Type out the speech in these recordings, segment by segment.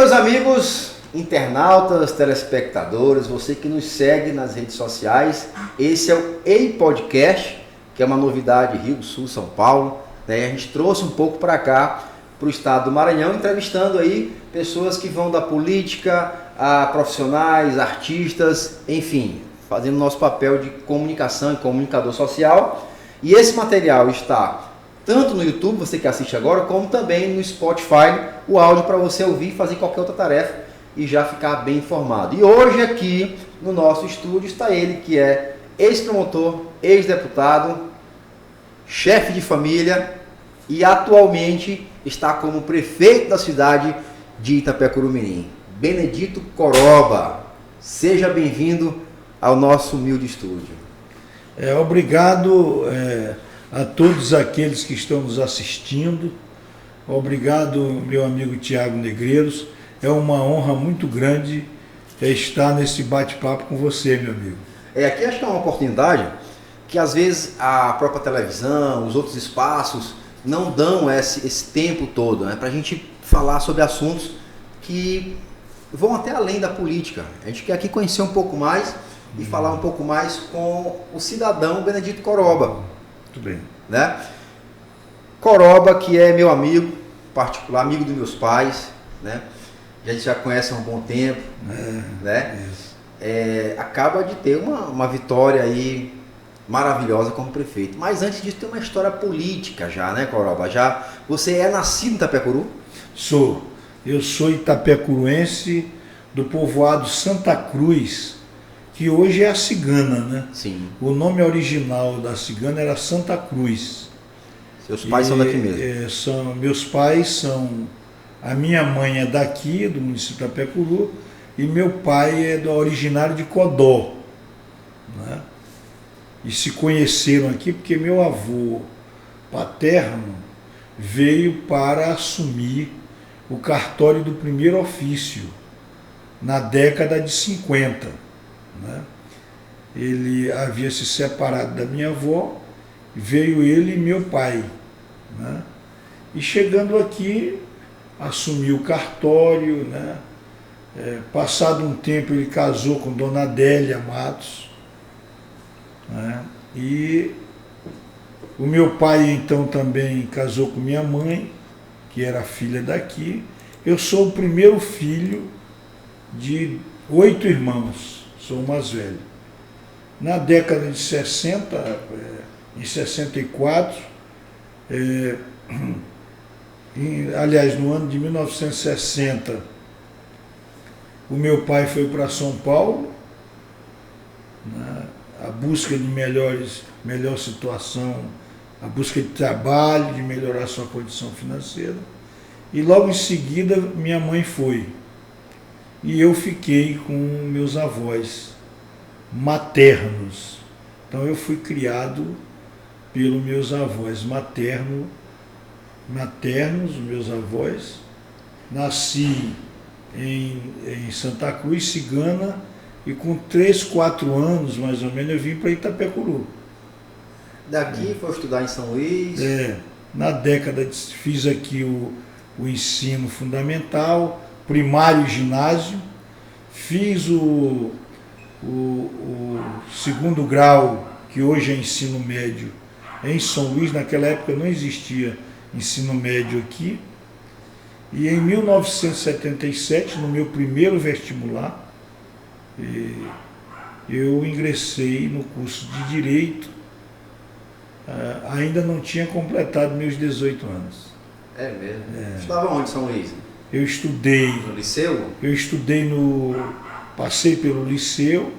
meus amigos internautas, telespectadores, você que nos segue nas redes sociais, esse é o EI Podcast, que é uma novidade Rio Sul, São Paulo, né? A gente trouxe um pouco para cá, para o estado do Maranhão, entrevistando aí pessoas que vão da política a profissionais, artistas, enfim, fazendo nosso papel de comunicação e comunicador social. E esse material está tanto no YouTube, você que assiste agora, como também no Spotify, o áudio para você ouvir e fazer qualquer outra tarefa e já ficar bem informado. E hoje aqui no nosso estúdio está ele, que é ex-promotor, ex-deputado, chefe de família e atualmente está como prefeito da cidade de Itapecuru-Mirim, Benedito Coroba. Seja bem-vindo ao nosso humilde estúdio. Obrigado a todos aqueles que estão nos assistindo. Obrigado, meu amigo Tiago Negreiros. É uma honra muito grande estar nesse bate-papo com você, meu amigo. Aqui acho que é uma oportunidade que às vezes a própria televisão, os outros espaços não dão esse tempo todo, né, para a gente falar sobre assuntos que vão até além da política. A gente quer aqui conhecer um pouco mais e falar um pouco mais com o cidadão Benedito Coroba. Muito bem. Né? Coroba, que é meu amigo particular, amigo dos meus pais, né? A gente já conhece há um bom tempo, né? Acaba de ter uma vitória aí maravilhosa como prefeito. Mas antes disso tem uma história política já, né, Coroba? Você é nascido em Itapecuru? Eu sou itapecuruense do povoado Santa Cruz, que hoje é a Cigana, né? Sim. O nome original da Cigana era Santa Cruz. Seus pais são daqui mesmo? Meus pais são... A minha mãe é daqui, do município de Itapecuru, e meu pai é originário de Codó, né? E se conheceram aqui porque meu avô paterno veio para assumir o cartório do primeiro ofício na década de 50. Né? Ele havia se separado da minha avó, veio ele e meu pai. Né? E chegando aqui, assumiu o cartório, né? Passado um tempo ele casou com Dona Adélia Matos, né? E o meu pai então também casou com minha mãe, que era filha daqui. Eu sou o primeiro filho de 8 irmãos, sou o mais velho. Na década de 60, em 64, aliás, no ano de 1960, o meu pai foi para São Paulo, né, a busca de melhor situação, a busca de trabalho, de melhorar sua condição financeira. E logo em seguida minha mãe foi. E eu fiquei com meus avós maternos. Então eu fui criado pelos meus avós maternos, meus avós. Nasci em Santa Cruz, Cigana, e com 3, 4 anos, mais ou menos, eu vim para Itapecuru. Daqui foi estudar em São Luís? Na década, fiz aqui o ensino fundamental, primário e ginásio, fiz o segundo grau, que hoje é ensino médio, em São Luís. Naquela época não existia ensino médio aqui. E em 1977, no meu primeiro vestibular, eu ingressei no curso de Direito. Ainda não tinha completado meus 18 anos. É mesmo? Estudava onde, São Luís? Eu estudei... No liceu? Eu estudei passei pelo liceu,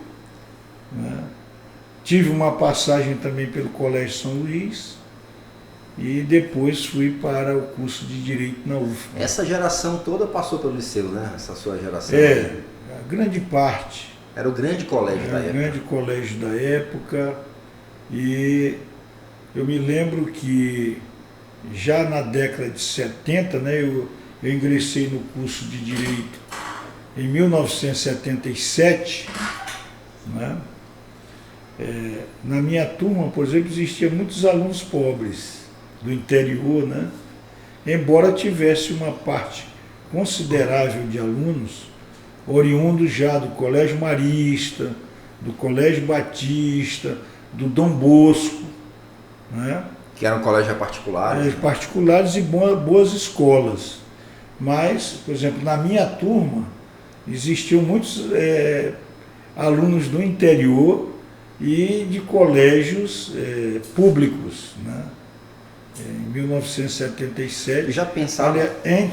né? Tive uma passagem também pelo Colégio São Luís, e depois fui para o curso de Direito na UFMA. Essa geração toda passou pelo liceu, né? Essa sua geração. A grande parte. Era o grande colégio da época. Era o grande colégio da época. E eu me lembro que já na década de 70, né, eu ingressei no curso de Direito em 1977, né? Na minha turma, por exemplo, existiam muitos alunos pobres do interior, né? Embora tivesse uma parte considerável de alunos, oriundos já do Colégio Marista, do Colégio Batista, do Dom Bosco, né? Que era um colégio particular. Particulares e boas escolas. Mas, por exemplo, na minha turma, existiam muitos alunos do interior e de colégios públicos, né? Em 1977. Já pensava?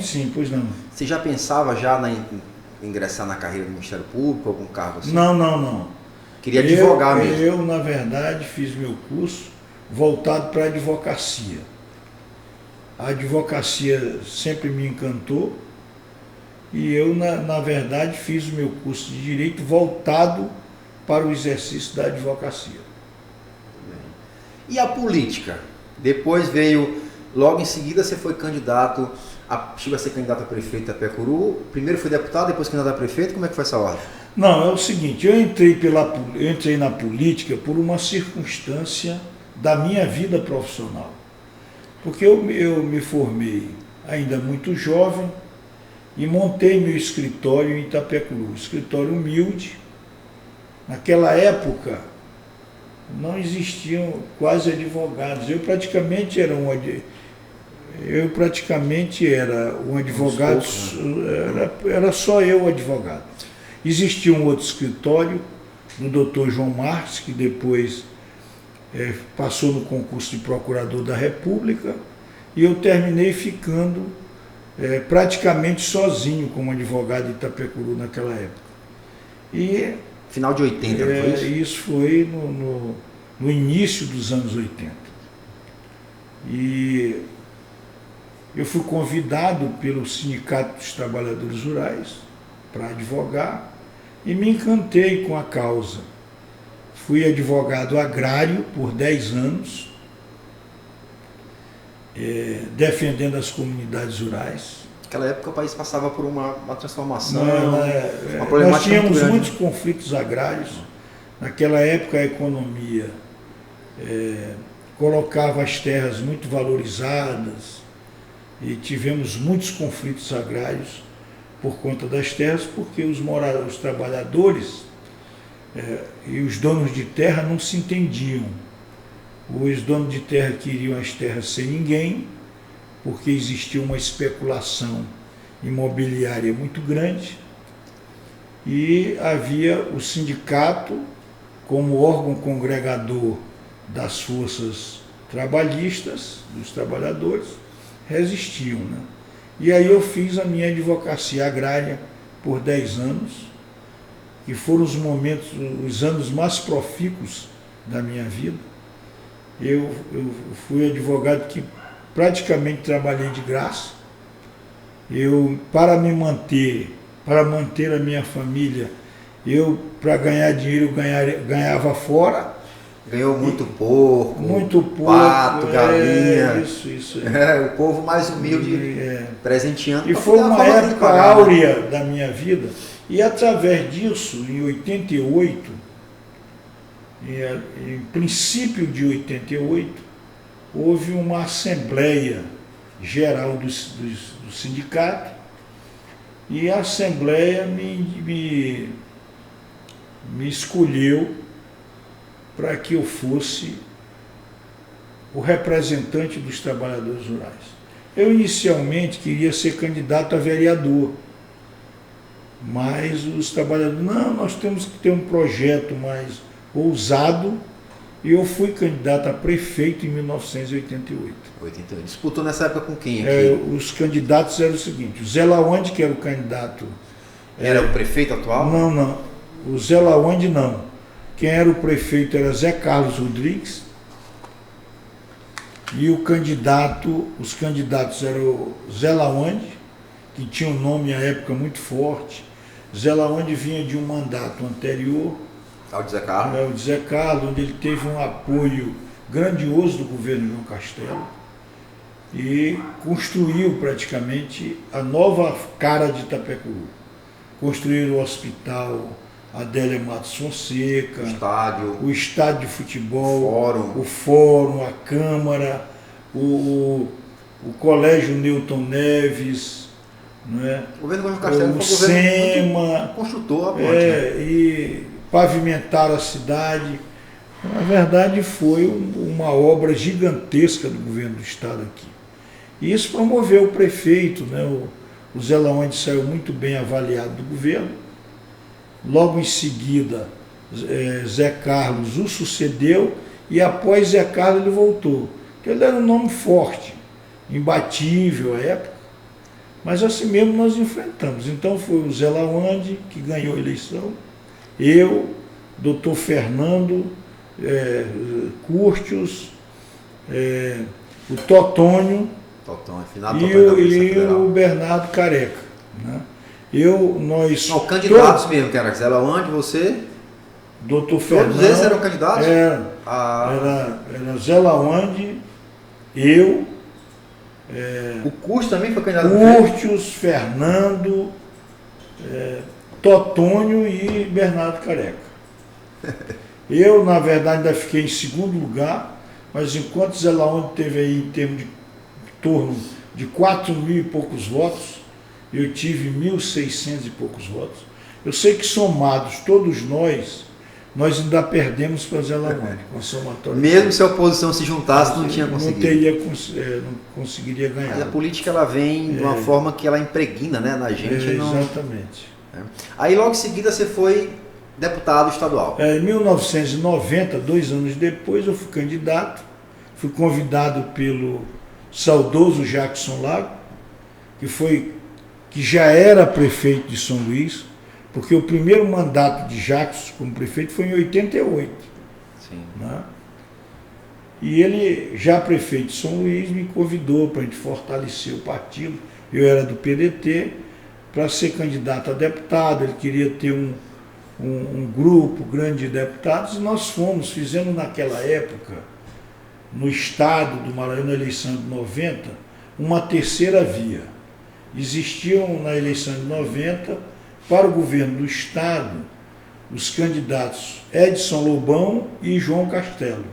Sim, pois não. Você já pensava em ingressar na carreira do Ministério Público, algum cargo assim? Não. Queria advogar mesmo? Eu, na verdade, fiz meu curso voltado para a advocacia. A advocacia sempre me encantou e eu, na verdade, fiz o meu curso de Direito voltado para o exercício da advocacia. E a política? Depois veio, logo em seguida você foi candidato, chegou a ser candidato a prefeito de Itapecuru, primeiro foi deputado, depois candidato a prefeito, como é que foi essa ordem? Não, é o seguinte, eu entrei na política por uma circunstância da minha vida profissional. Porque eu me formei ainda muito jovem e montei meu escritório em Itapecuru, escritório humilde. Naquela época não existiam quase advogados. Eu praticamente era um advogado, era só eu advogado. Existia um outro escritório, do Dr. João Marques, que depois passou no concurso de procurador da República, e eu terminei ficando praticamente sozinho como advogado de Itapecuru naquela época. E final de 80, não foi isso? Isso foi no início dos anos 80. E eu fui convidado pelo Sindicato dos Trabalhadores Rurais para advogar e me encantei com a causa. Fui advogado agrário por 10 anos, defendendo as comunidades rurais. Naquela época o país passava por uma transformação, uma problemática. Nós tínhamos muitos conflitos agrários. Naquela época a economia colocava as terras muito valorizadas e tivemos muitos conflitos agrários por conta das terras, porque os trabalhadores e os donos de terra não se entendiam. Os donos de terra queriam as terras sem ninguém, porque existia uma especulação imobiliária muito grande, e havia o sindicato como órgão congregador das forças trabalhistas, dos trabalhadores, resistiam, né? E aí eu fiz a minha advocacia agrária por 10 anos, que foram os anos mais profícuos da minha vida. Eu fui advogado que praticamente trabalhei de graça. Para manter a minha família, para ganhar dinheiro, ganhava fora. Ganhou muito porco, pato, galinha. Isso. O povo mais humilde presenteando. E foi uma época áurea da minha vida. E através disso, em 88, em princípio de 88, houve uma assembleia geral do sindicato, e a assembleia me escolheu para que eu fosse o representante dos trabalhadores rurais. Eu inicialmente queria ser candidato a vereador, mas os trabalhadores, não, nós temos que ter um projeto mais ousado, e eu fui candidato a prefeito em 1988. Disputou nessa época com quem aqui? Os candidatos eram o seguinte: o Zé Lawande, que era o candidato... Era o prefeito atual? Não. O Zé Lawande não. Quem era o prefeito era Zé Carlos Rodrigues, e os candidatos eram o Zé Lawande, que tinha um nome à época muito forte. Zé Lawande vinha de um mandato anterior ao de Zé Carlos. O Zé Carlos, onde ele teve um apoio grandioso do governo João Castelo e construiu praticamente a nova cara de Itapecuru. Construíram o hospital Adélia Matos Fonseca, o estádio de futebol, o fórum, a Câmara, o colégio Newton Neves, não é? O governo João Castelo o foi um governo SEMA, construtor a ponte, né? e pavimentaram a cidade. Na verdade, foi uma obra gigantesca do governo do estado aqui. E isso promoveu o prefeito, né? O Zé Laonde saiu muito bem avaliado do governo. Logo em seguida, Zé Carlos o sucedeu, e após Zé Carlos ele voltou. Porque ele era um nome forte, imbatível à época, mas assim mesmo nós enfrentamos. Então foi o Zé Laonde que ganhou a eleição, eu, doutor Fernando Curtius, o Totônio e o Bernardo Careca, né? Não, candidatos todos, mesmo, que era Zé Laonde, você? Doutor Fernando. Todos esses eram candidatos? Era Zé Laonde, eu. O Curtius também foi candidato? Curtius, Fernando, Totônio e Bernardo Careca. Eu, na verdade, ainda fiquei em segundo lugar, mas enquanto Zé Laonde teve aí em termos de torno de 4.000 e poucos votos, eu tive 1.600 e poucos votos. Eu sei que somados todos nós ainda perdemos para Zé Laonde, com a somatória. Mesmo se a oposição se juntasse, não tinha conseguido. Não conseguiria ganhar. Mas a política ela vem de uma forma que ela impregna, né, na gente. Exatamente. Aí logo em seguida você foi deputado estadual. Em 1990, 2 anos depois, eu fui candidato, fui convidado pelo saudoso Jackson Lago, que já era prefeito de São Luís, porque o primeiro mandato de Jackson como prefeito foi em 88. Sim. Né? E ele, já prefeito de São Luís, me convidou para a gente fortalecer o partido. Eu era do PDT, para ser candidato a deputado. Ele queria ter um grupo grande de deputados, e nós fizemos naquela época, no estado do Maranhão, na eleição de 90, uma terceira via. Existiam na eleição de 90, para o governo do estado, os candidatos Edson Lobão e João Castelo.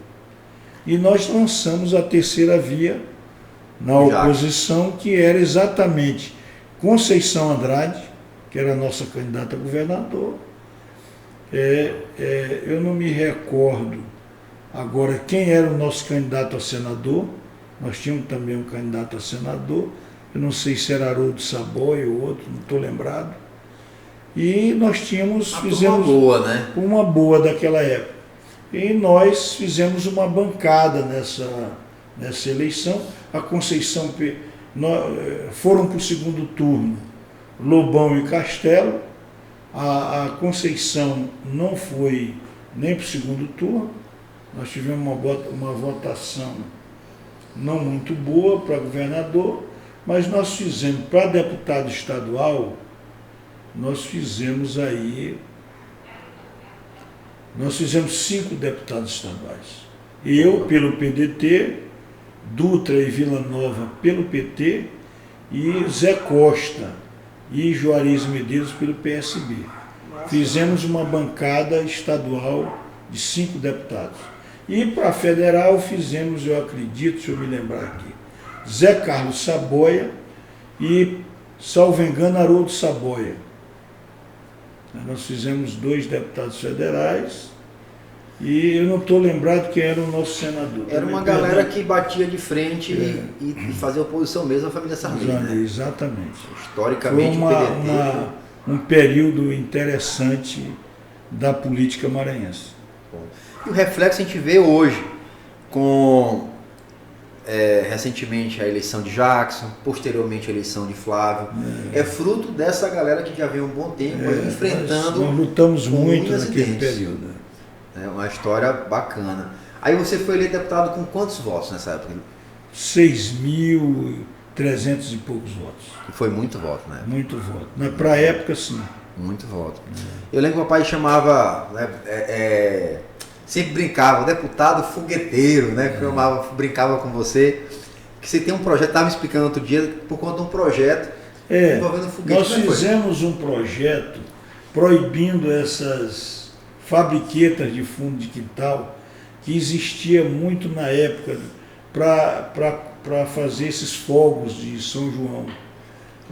E nós lançamos a terceira via na oposição, que era exatamente Conceição Andrade, que era a nossa candidata a governador. Eu não me recordo agora quem era o nosso candidato a senador. Nós tínhamos também um candidato a senador. Eu não sei se era Haroldo Saboia ou outro, não estou lembrado. E nós fizemos uma boa daquela época. E nós fizemos uma bancada nessa eleição. A Conceição foram para o segundo turno Lobão e Castelo. A Conceição não foi nem para o segundo turno. Nós tivemos uma votação não muito boa para governador, mas nós fizemos para deputado estadual, nós fizemos 5 deputados estaduais. Eu pelo PDT, Dutra e Vila Nova pelo PT, e Zé Costa e Juarez Medeiros pelo PSB. Fizemos uma bancada estadual de 5 deputados. E para a federal fizemos, eu acredito, se eu me lembrar aqui, Zé Carlos Saboia e, salvo engano, Haroldo Saboia. Nós fizemos 2 deputados federais, e eu não estou lembrado quem era o nosso senador. Era uma galera que batia de frente e fazia oposição mesmo à família Sarney, né? Exatamente. Historicamente, foi um período interessante da política maranhense. E o reflexo a gente vê hoje, com recentemente a eleição de Jackson, posteriormente a eleição de Flávio, é fruto dessa galera que já vem há um bom tempo enfrentando. Nós lutamos muito naquele período. É uma história bacana. Aí você foi eleito deputado com quantos votos nessa época? 6.300 e poucos votos. E foi muito voto, né? Muito voto. Para a época, sim. Muito voto. Eu lembro que o papai chamava, sempre brincava, deputado fogueteiro, né? Brincava com você, que você tem um projeto, estava me explicando outro dia, por conta de um projeto envolvendo foguete. Nós fizemos um projeto proibindo essas fabriquetas de fundo de quintal, que existia muito na época para fazer esses fogos de São João.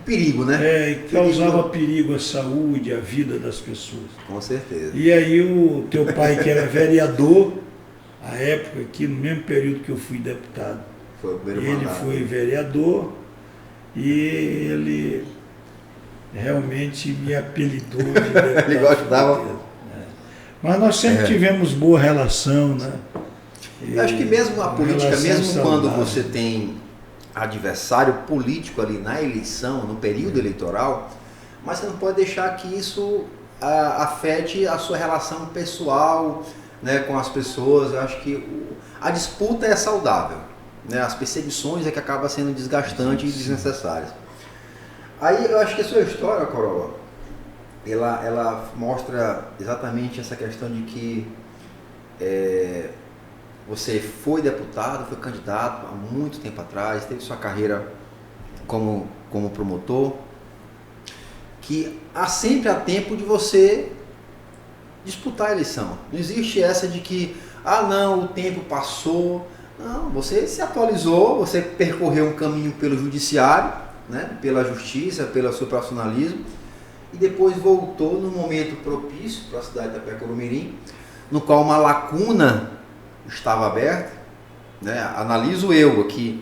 perigo, né? Causava perigo à saúde, à vida das pessoas. Com certeza. E aí o teu pai, que era vereador, à época, aqui no mesmo período que eu fui deputado, Foi o primeiro ele mandato. foi vereador e ele realmente me apelidou de deputado. Ele gostava. Mas nós sempre tivemos boa relação, né? Eu acho que mesmo a política, relação mesmo quando saudável. você tem adversário político ali na eleição, no período eleitoral, mas você não pode deixar que isso afete a sua relação pessoal, né, com as pessoas. Eu acho que a disputa é saudável, né? As perseguições é que acaba sendo desgastante e desnecessárias. Aí eu acho que a sua história, Corolla, ela mostra exatamente essa questão de que você foi deputado, foi candidato há muito tempo atrás, teve sua carreira como promotor, que sempre há tempo de você disputar a eleição. Não existe essa de que, não, o tempo passou. Não, você se atualizou, você percorreu um caminho pelo judiciário, né, pela justiça, pelo seu profissionalismo, e depois voltou no momento propício para a cidade de Itapecuru-Mirim, no qual uma lacuna estava aberta, né? Analiso eu aqui,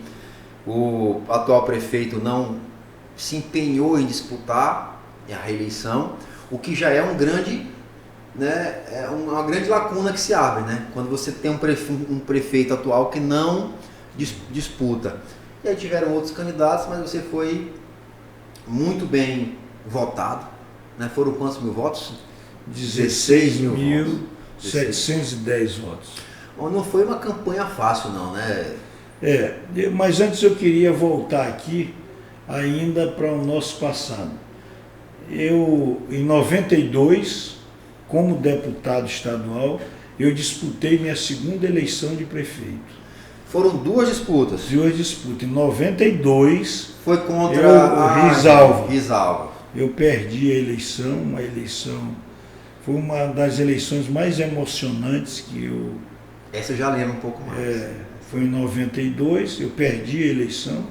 o atual prefeito não se empenhou em disputar a reeleição, o que já é um grande, né, uma grande lacuna que se abre, né? Quando você tem um prefeito atual que não disputa. E aí tiveram outros candidatos, mas você foi muito bem votado, né? Foram quantos mil votos? 16.710 votos. Não foi uma campanha fácil não, né? Mas antes eu queria voltar aqui ainda para o nosso passado. Eu, em 92, como deputado estadual, eu disputei minha segunda eleição de prefeito. Foram duas disputas. Em 92... Foi contra a Risalva. Eu perdi a eleição, foi uma das eleições mais emocionantes que eu... Essa eu já lembro um pouco mais. Foi em 92, eu perdi a eleição.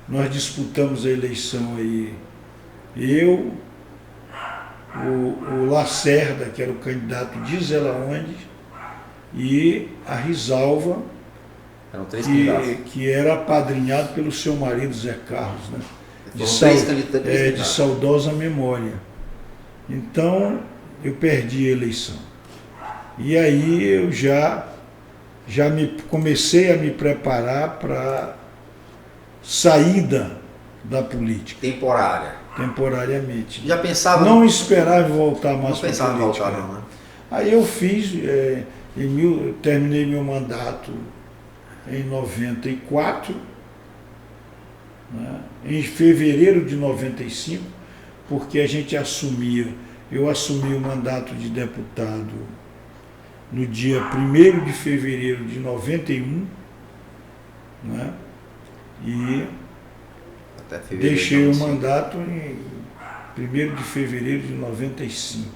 Nós disputamos a eleição aí, eu, o Lacerda, que era o candidato de Zelaonde, e a Risalva, eram três candidatos, que era apadrinhado pelo seu marido Zé Carlos, né? De saudosa memória. Então, eu perdi a eleição. E aí eu já comecei a me preparar para saída da política. Temporariamente. Já pensava? Não esperava voltar mais para a política. Não pensava em voltar, não, né? Aí eu fiz, terminei meu mandato em 94, né? Em fevereiro de 95, porque eu assumi o mandato de deputado no dia 1º de fevereiro de 91, né? E deixei o mandato em 1º de fevereiro de 95.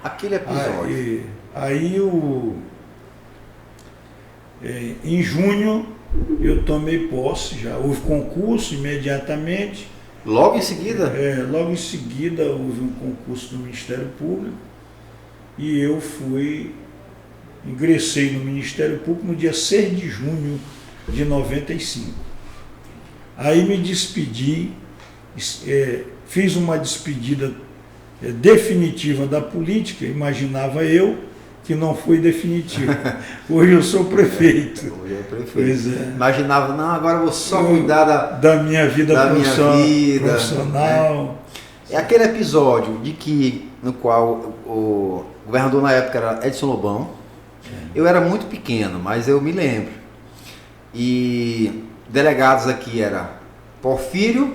Aquele episódio. Em junho eu tomei posse, já houve concurso imediatamente. Logo em seguida? Logo em seguida houve um concurso do Ministério Público e eu ingressei no Ministério Público no dia 6 de junho de 95. Aí me despedi, fiz uma despedida definitiva da política, imaginava eu que não foi definitiva. Hoje eu sou prefeito. Hoje é prefeito. Imaginava, não, agora eu vou só cuidar da minha vida profissional. É aquele episódio no qual o governador na época era Edson Lobão. Eu era muito pequeno, mas eu me lembro. E delegados aqui era Porfírio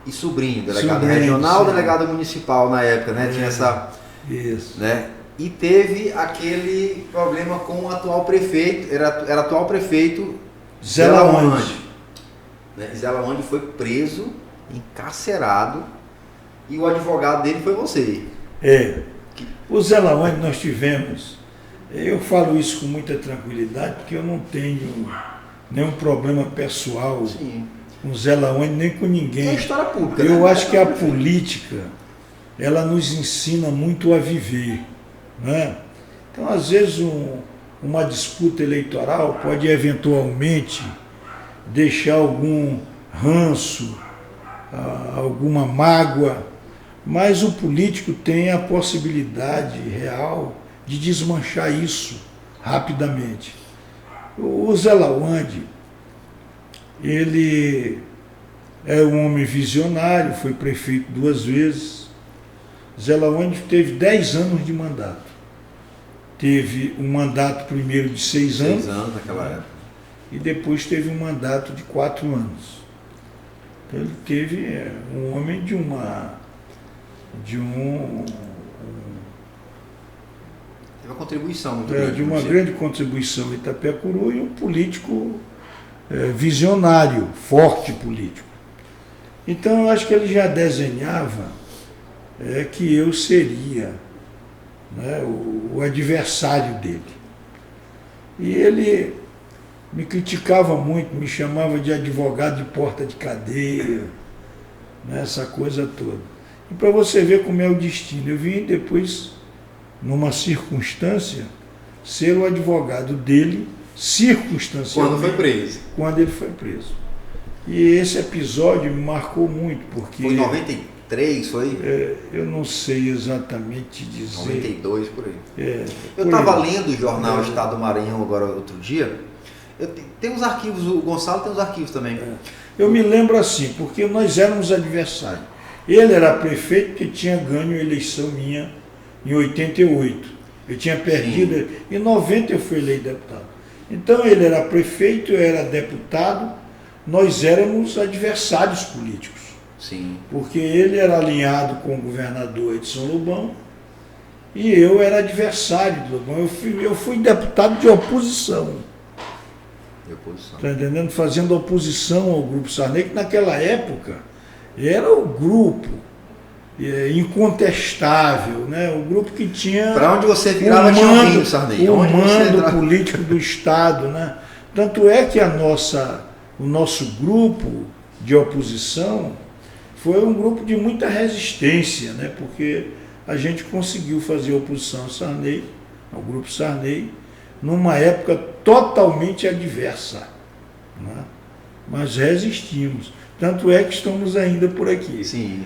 e Sobrinho, delegado regional, delegado municipal na época, né? Tinha essa... Isso. Né? E teve aquele problema com o atual prefeito, era atual prefeito Zelaonde. Zelaonde foi preso, encarcerado, e o advogado dele foi você. O Zelaonde nós tivemos, eu falo isso com muita tranquilidade, porque eu não tenho nenhum problema pessoal. Sim. com Zé Laone, nem com ninguém. É história pública. Eu acho que a política, ela nos ensina muito a viver, né? Então, às vezes, uma disputa eleitoral pode eventualmente deixar algum ranço, alguma mágoa, mas o político tem a possibilidade real de desmanchar isso rapidamente. O Zé Lawande, ele é um homem visionário, foi prefeito 2 vezes. Zé Lawande teve 10 anos de mandato. Teve um mandato primeiro de 6 anos. 6 anos naquela época. E depois teve um mandato de 4 anos. Então ele teve um homem de uma contribuição muito grande. De uma grande contribuição em Itapecuru e um político visionário, forte político. Então eu acho que ele já desenhava que eu seria, né, o adversário dele. E ele me criticava muito, me chamava de advogado de porta de cadeia, né, essa coisa toda. E para você ver como é o destino, eu vim depois, numa circunstância, ser o advogado dele, circunstancialmente. Quando foi preso. Quando ele foi preso. E esse episódio me marcou muito, porque... Foi em 93, foi? Eu não sei exatamente dizer. 92, por aí. Eu por estava aí. lendo o jornal Estado do Maranhão agora outro dia. Tem uns arquivos, o Gonçalo tem uns arquivos também. Eu me lembro assim, porque nós éramos adversários. Ele era prefeito que tinha ganho a eleição minha em 88. Eu tinha perdido, Sim. Em 90 eu fui eleito deputado. Então ele era prefeito, eu era deputado, nós éramos adversários políticos. Sim. Porque ele era alinhado com o governador Edson Lobão e eu era adversário do Lobão. Eu fui deputado de oposição. De oposição. Está entendendo? Fazendo oposição ao Grupo Sarney, que naquela época era o grupo incontestável, né? O grupo que tinha... Para onde você virava tinha alguém do Sarney. O mando político do Estado, né? Tanto é que o nosso grupo de oposição foi um grupo de muita resistência, né? Porque a gente conseguiu fazer oposição ao Sarney, ao Grupo Sarney, numa época totalmente adversa, né? Mas resistimos. Tanto é que estamos ainda por aqui. Sim.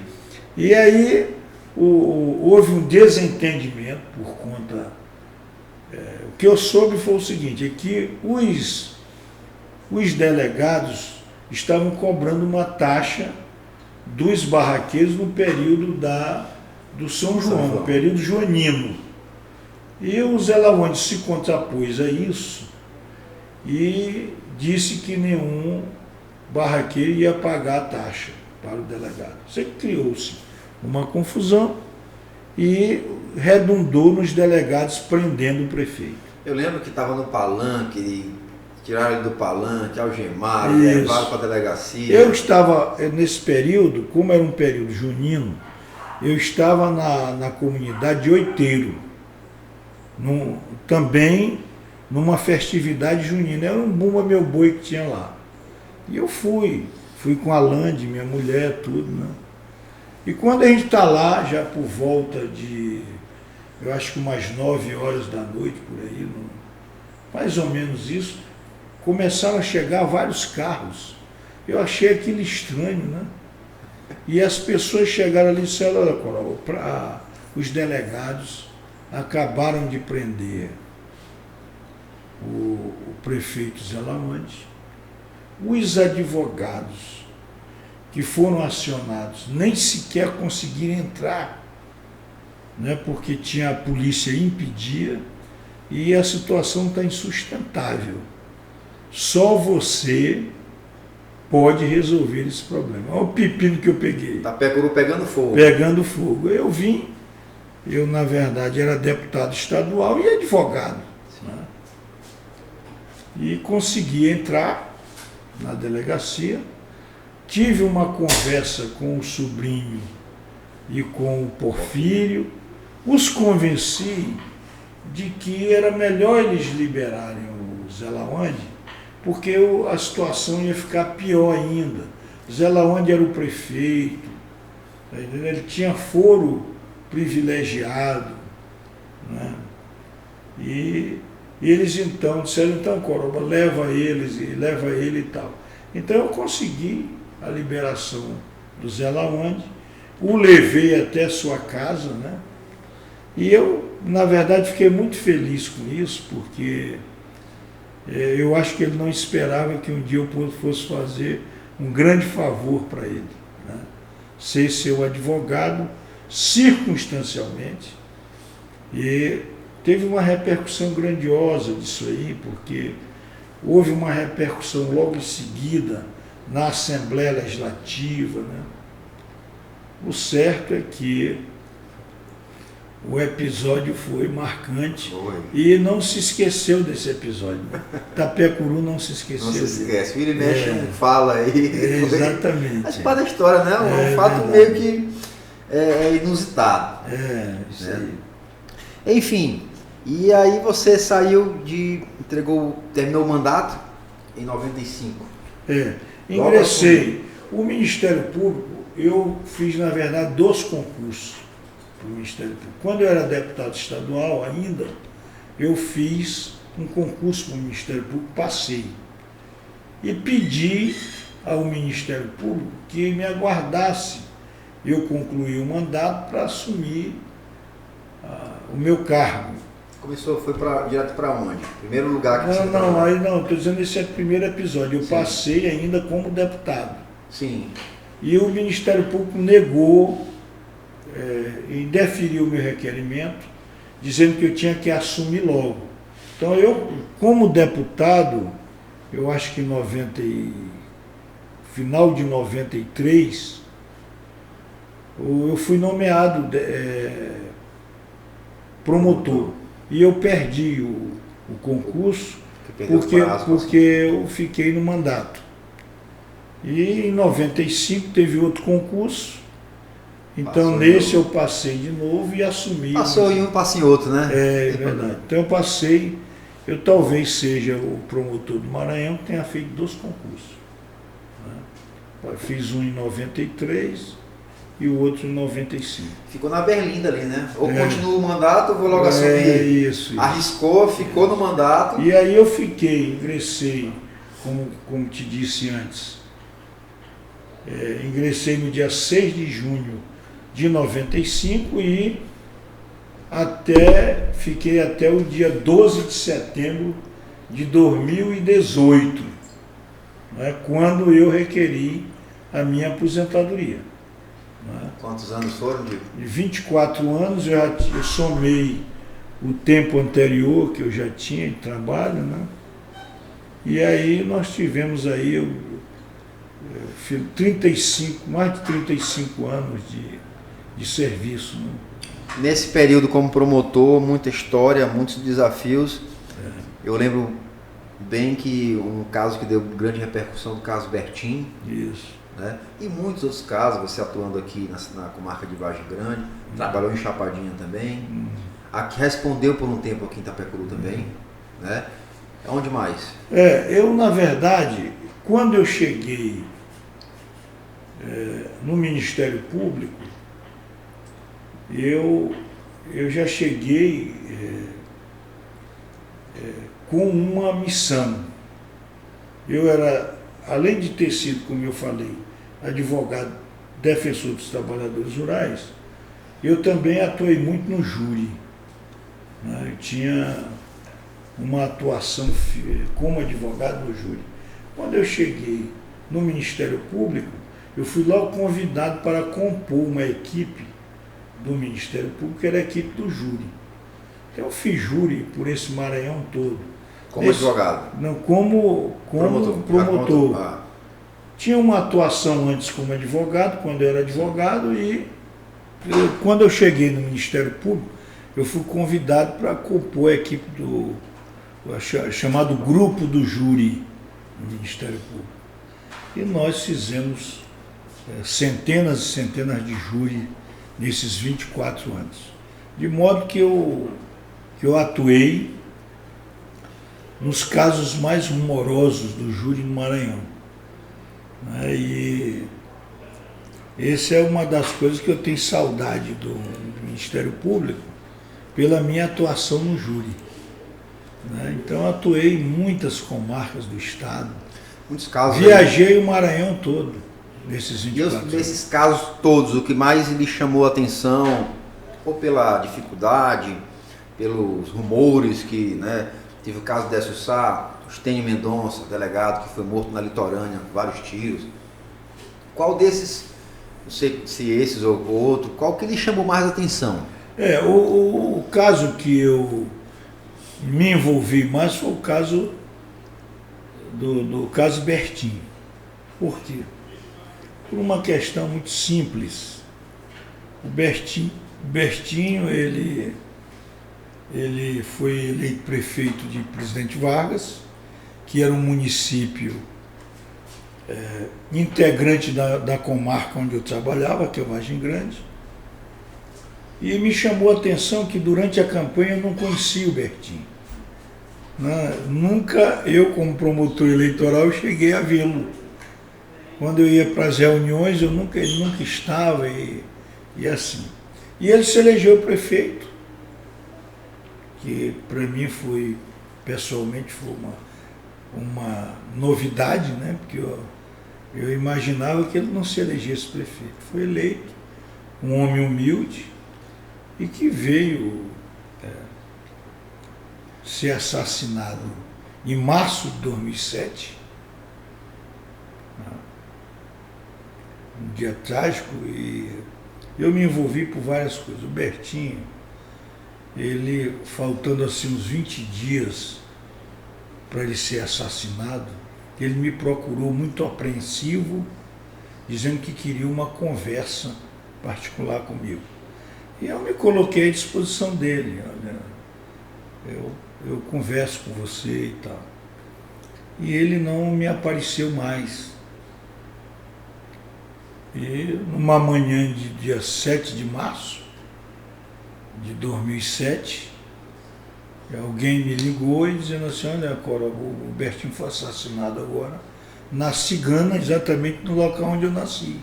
E aí houve um desentendimento por conta... o que eu soube foi o seguinte, é que os delegados estavam cobrando uma taxa dos barraqueiros no período do São João, no período joanino. E o Zé Lawande se contrapôs a isso e disse que nenhum barraqueiro ia pagar a taxa para o delegado. Isso criou-se uma confusão e redundou nos delegados prendendo o prefeito. Eu lembro que estava no palanque, tiraram ele do palanque, algemaram, levaram para a delegacia. Eu estava, nesse período, como era um período junino, eu estava na comunidade de Oiteiro, também numa festividade junina. Era um Bumba Meu Boi que tinha lá. E eu fui com a Lande, minha mulher, tudo, né? E quando a gente está lá, já por volta de, eu acho que umas 9 horas da noite, por aí, mais ou menos isso, começaram a chegar vários carros. Eu achei aquilo estranho, né? E as pessoas chegaram ali e disseram, olha, Coral, os delegados acabaram de prender o prefeito Zé Lawande. Os advogados que foram acionados nem sequer conseguiram entrar, né, porque tinha a polícia impedia e a situação está insustentável. Só você pode resolver esse problema. Olha o pepino que eu peguei. Itapecuru pegando fogo. Pegando fogo. Eu na verdade era deputado estadual e advogado. Né? E consegui entrar na delegacia. Tive uma conversa com o sobrinho e com o Porfírio. Os convenci de que era melhor eles liberarem o Zé Lawande, porque a situação ia ficar pior ainda. Zé Lawande era o prefeito, ele tinha foro privilegiado, né? E eles então disseram, então, Coroba, leva ele e tal. Então eu consegui a liberação do Zé Lawande, o levei até sua casa, né? E eu, na verdade, fiquei muito feliz com isso, porque eu acho que ele não esperava que um dia eu fosse fazer um grande favor para ele, né? Ser seu advogado circunstancialmente. E teve uma repercussão grandiosa disso aí, porque houve uma repercussão logo em seguida na Assembleia Legislativa, né? O certo é que o episódio foi marcante e não se esqueceu desse episódio. Itapecuru não se esqueceu. Não se esquece. Vira e mexe, fala aí. Exatamente. Faz parte da história, né? Um fato meio que inusitado. Isso né? aí. Enfim, e aí você terminou o mandato em 95. Ingressei. O Ministério Público, eu fiz, na verdade, 2 concursos para o Ministério Público. Quando eu era deputado estadual ainda, eu fiz um concurso para o Ministério Público, passei. E pedi ao Ministério Público que me aguardasse eu concluir o mandato para assumir o meu cargo. Foi direto para onde? Primeiro lugar que você estou dizendo esse é o primeiro episódio. Eu passei ainda como deputado. Sim. E o Ministério Público negou e deferiu o meu requerimento, dizendo que eu tinha que assumir logo. Então eu, como deputado, eu acho que final de 93, eu fui nomeado promotor. E eu perdi o concurso porque eu fiquei no mandato. E em 95 teve outro concurso, então nesse eu passei de novo e assumi. Passou em um, passa em outro, né? É verdade. Então eu passei, eu talvez seja o promotor do Maranhão que tenha feito 2 concursos. Né? Fiz um em 93 e o outro em 95. Ficou na berlinda ali, né? Ou continua o mandato, ou vou logo assumir. Isso. Arriscou, ficou no mandato. E aí eu ingressei, como te disse antes, ingressei no dia 6 de junho de 95 e fiquei até o dia 12 de setembro de 2018, né, quando eu requeri a minha aposentadoria. Né? Quantos anos foram, Diego? De 24 anos, eu somei o tempo anterior que eu já tinha de trabalho, né? E aí nós tivemos aí mais de 35 anos de serviço. Né? Nesse período como promotor, muita história, muitos desafios. Eu lembro bem que um caso que deu grande repercussão, o caso Bertin. Isso. Né? E muitos outros casos, você atuando aqui na comarca de Vargem Grande, trabalhou em Chapadinha também, aqui respondeu por um tempo aqui em Itapecuru também, né? Onde mais? Eu, na verdade, quando eu cheguei no Ministério Público, eu já cheguei com uma missão. Eu era, além de ter sido, como eu falei, advogado defensor dos trabalhadores rurais, eu também atuei muito no júri. Né? Eu tinha uma atuação como advogado no júri. Quando eu cheguei no Ministério Público, eu fui logo convidado para compor uma equipe do Ministério Público, que era a equipe do júri. Então eu fiz júri por esse Maranhão todo. Como advogado? Não, como promotor. Tinha uma atuação antes como advogado, quando eu era advogado, e quando eu cheguei no Ministério Público, eu fui convidado para compor a equipe chamado Grupo do Júri no Ministério Público. E nós fizemos centenas e centenas de júri nesses 24 anos. De modo que eu atuei nos casos mais rumorosos do júri no Maranhão. né? E essa é uma das coisas que eu tenho saudade do Ministério Público, pela minha atuação no júri, né? Então eu atuei em muitas comarcas do estado. Muitos casos. Viajei o Maranhão todo, nesses 24 anos. E nesses casos todos, o que mais lhe chamou a atenção, ou pela dificuldade, pelos rumores que, né, teve o caso de Décio Sá, Estênio Mendonça, delegado que foi morto na litorânea, vários tiros. Qual desses, não sei se esses ou outro, qual que lhe chamou mais a atenção? O caso que eu me envolvi mais foi o caso do caso Bertinho. Por quê? Por uma questão muito simples. O Bertinho ele foi eleito prefeito de Presidente Vargas, que era um município integrante da comarca onde eu trabalhava, que é Vargem Grande. E me chamou a atenção que durante a campanha eu não conhecia o Bertinho. Nunca eu, como promotor eleitoral, cheguei a vê-lo. Quando eu ia para as reuniões, ele nunca estava e assim. E ele se elegeu prefeito, que para mim foi, pessoalmente, foi uma novidade, né? Porque eu imaginava que ele não se elegesse prefeito. Foi eleito, um homem humilde, e que veio ser assassinado em março de 2007, um dia trágico, e eu me envolvi por várias coisas. O Bertinho, ele, faltando assim uns 20 dias para ele ser assassinado, ele me procurou muito apreensivo, dizendo que queria uma conversa particular comigo. E eu me coloquei à disposição dele. Olha, eu converso com você e tal. E ele não me apareceu mais. E numa manhã de dia 7 de março de 2007, alguém me ligou e dizendo assim: olha, Cora, o Bertinho foi assassinado agora na Cigana, exatamente no local onde eu nasci.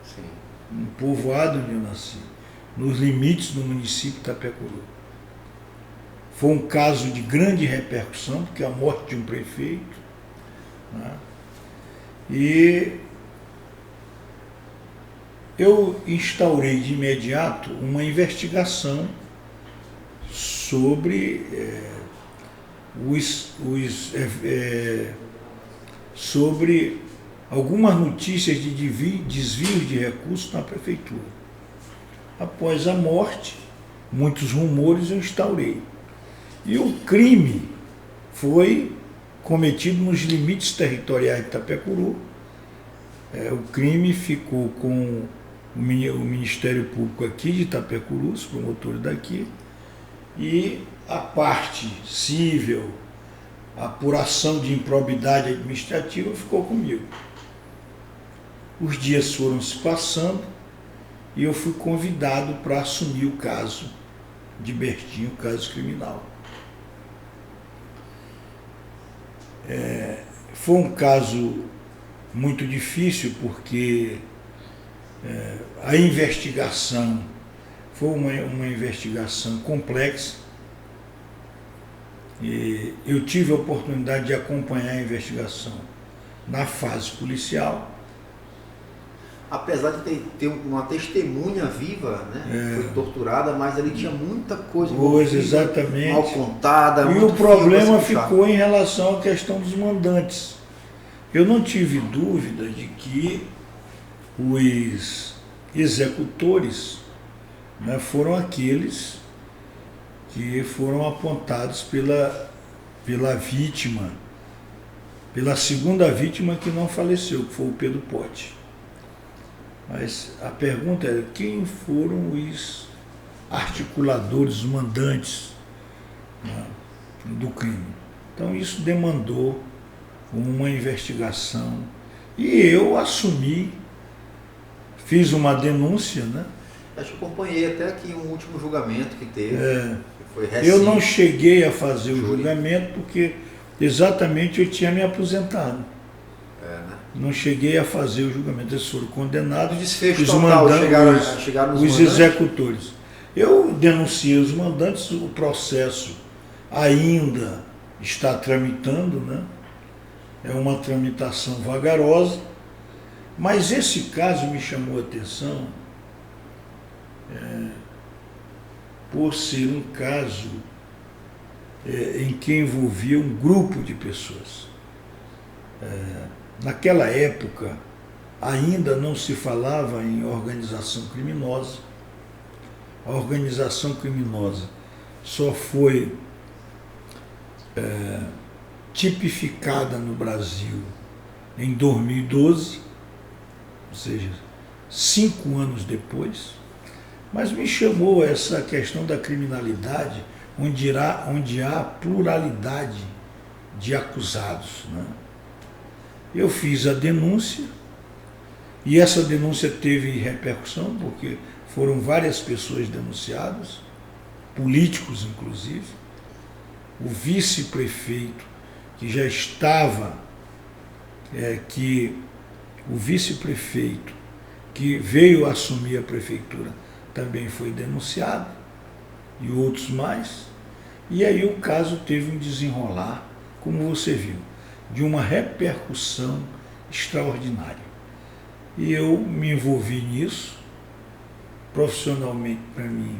Sim. No povoado onde eu nasci, nos limites do município de Itapecuru. Foi um caso de grande repercussão, porque é a morte de um prefeito, né? E eu instaurei de imediato uma investigação sobre sobre algumas notícias de desvios de recursos na prefeitura. Após a morte, muitos rumores eu instaurei. E o crime foi cometido nos limites territoriais de Itapecuru. O crime ficou com o Ministério Público aqui de Itapecuru, os promotores daqui, e a parte cível, a apuração de improbidade administrativa ficou comigo. Os dias foram se passando e eu fui convidado para assumir o caso de Bertinho, o caso criminal. Foi um caso muito difícil, porque a investigação foi uma investigação complexa, e eu tive a oportunidade de acompanhar a investigação na fase policial. Apesar de ter uma testemunha viva, né? Foi torturada, mas ali tinha muita coisa exatamente, mal contada. E o problema ficou em relação à questão dos mandantes. Eu não tive dúvida de que os executores, né, foram aqueles que foram apontados pela vítima, pela segunda vítima que não faleceu, que foi o Pedro Pote. Mas a pergunta era: quem foram os articuladores, os mandantes, né, do crime? Então isso demandou uma investigação, e eu assumi, fiz uma denúncia, né? Acho que acompanhei até aqui um último julgamento que teve. Que foi recente. Eu não cheguei a fazer o julgamento porque exatamente eu tinha me aposentado. Né? Não cheguei a fazer o julgamento, eles foram condenados. O desfecho os total, mandantes, chegaram os mandantes? executores. Eu denunciei os mandantes, o processo ainda está tramitando, né? É uma tramitação vagarosa, mas esse caso me chamou a atenção por ser um caso em que envolvia um grupo de pessoas. Naquela época, ainda não se falava em organização criminosa. A organização criminosa só foi tipificada no Brasil em 2012, ou seja, 5 anos depois, mas me chamou essa questão da criminalidade, onde há pluralidade de acusados, né? Eu fiz a denúncia, e essa denúncia teve repercussão, porque foram várias pessoas denunciadas, políticos inclusive. O vice-prefeito, que já estava, o vice-prefeito que veio assumir a prefeitura também foi denunciado, e outros mais. E aí o caso teve um desenrolar, como você viu, de uma repercussão extraordinária. E eu me envolvi nisso, profissionalmente para mim.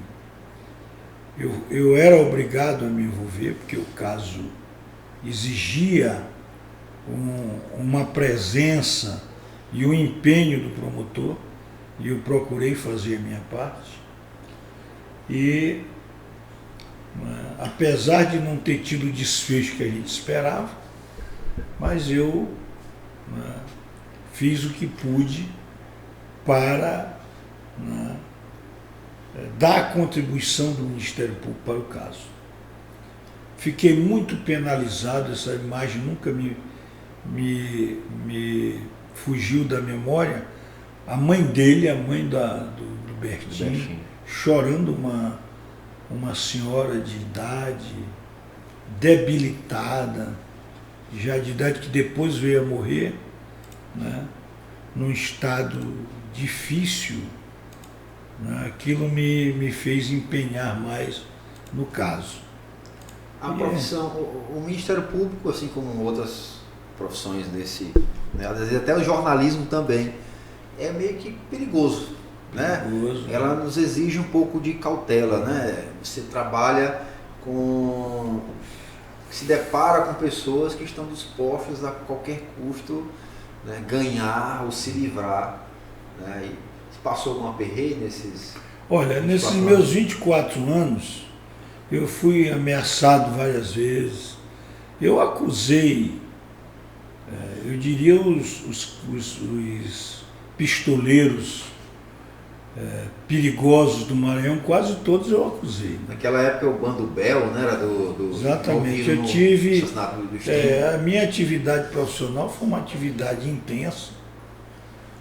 Eu era obrigado a me envolver, porque o caso exigia uma presença e um empenho do promotor, e eu procurei fazer a minha parte. E, apesar de não ter tido o desfecho que a gente esperava, mas eu fiz o que pude para dar a contribuição do Ministério Público para o caso. Fiquei muito penalizado, essa imagem nunca me fugiu da memória. A mãe dele, a mãe do Bertinho, chorando, uma senhora de idade, debilitada, já de idade, que depois veio a morrer, né, num estado difícil. Aquilo me fez empenhar mais no caso. A profissão, o Ministério Público, assim como outras profissões né, às vezes até o jornalismo também, é meio que perigoso, né? Ela nos exige um pouco de cautela, né? Você trabalha se depara com pessoas que estão dispostas a qualquer custo, né, ganhar ou se livrar, né? E passou algum aperreio nesses... Olha, nesses meus 24 anos, eu fui ameaçado várias vezes. Eu acusei, eu diria, os pistoleiros perigosos do Maranhão, quase todos eu acusei. Naquela época o Bando Bel, né, era do Exatamente, eu tive... a minha atividade profissional foi uma atividade intensa,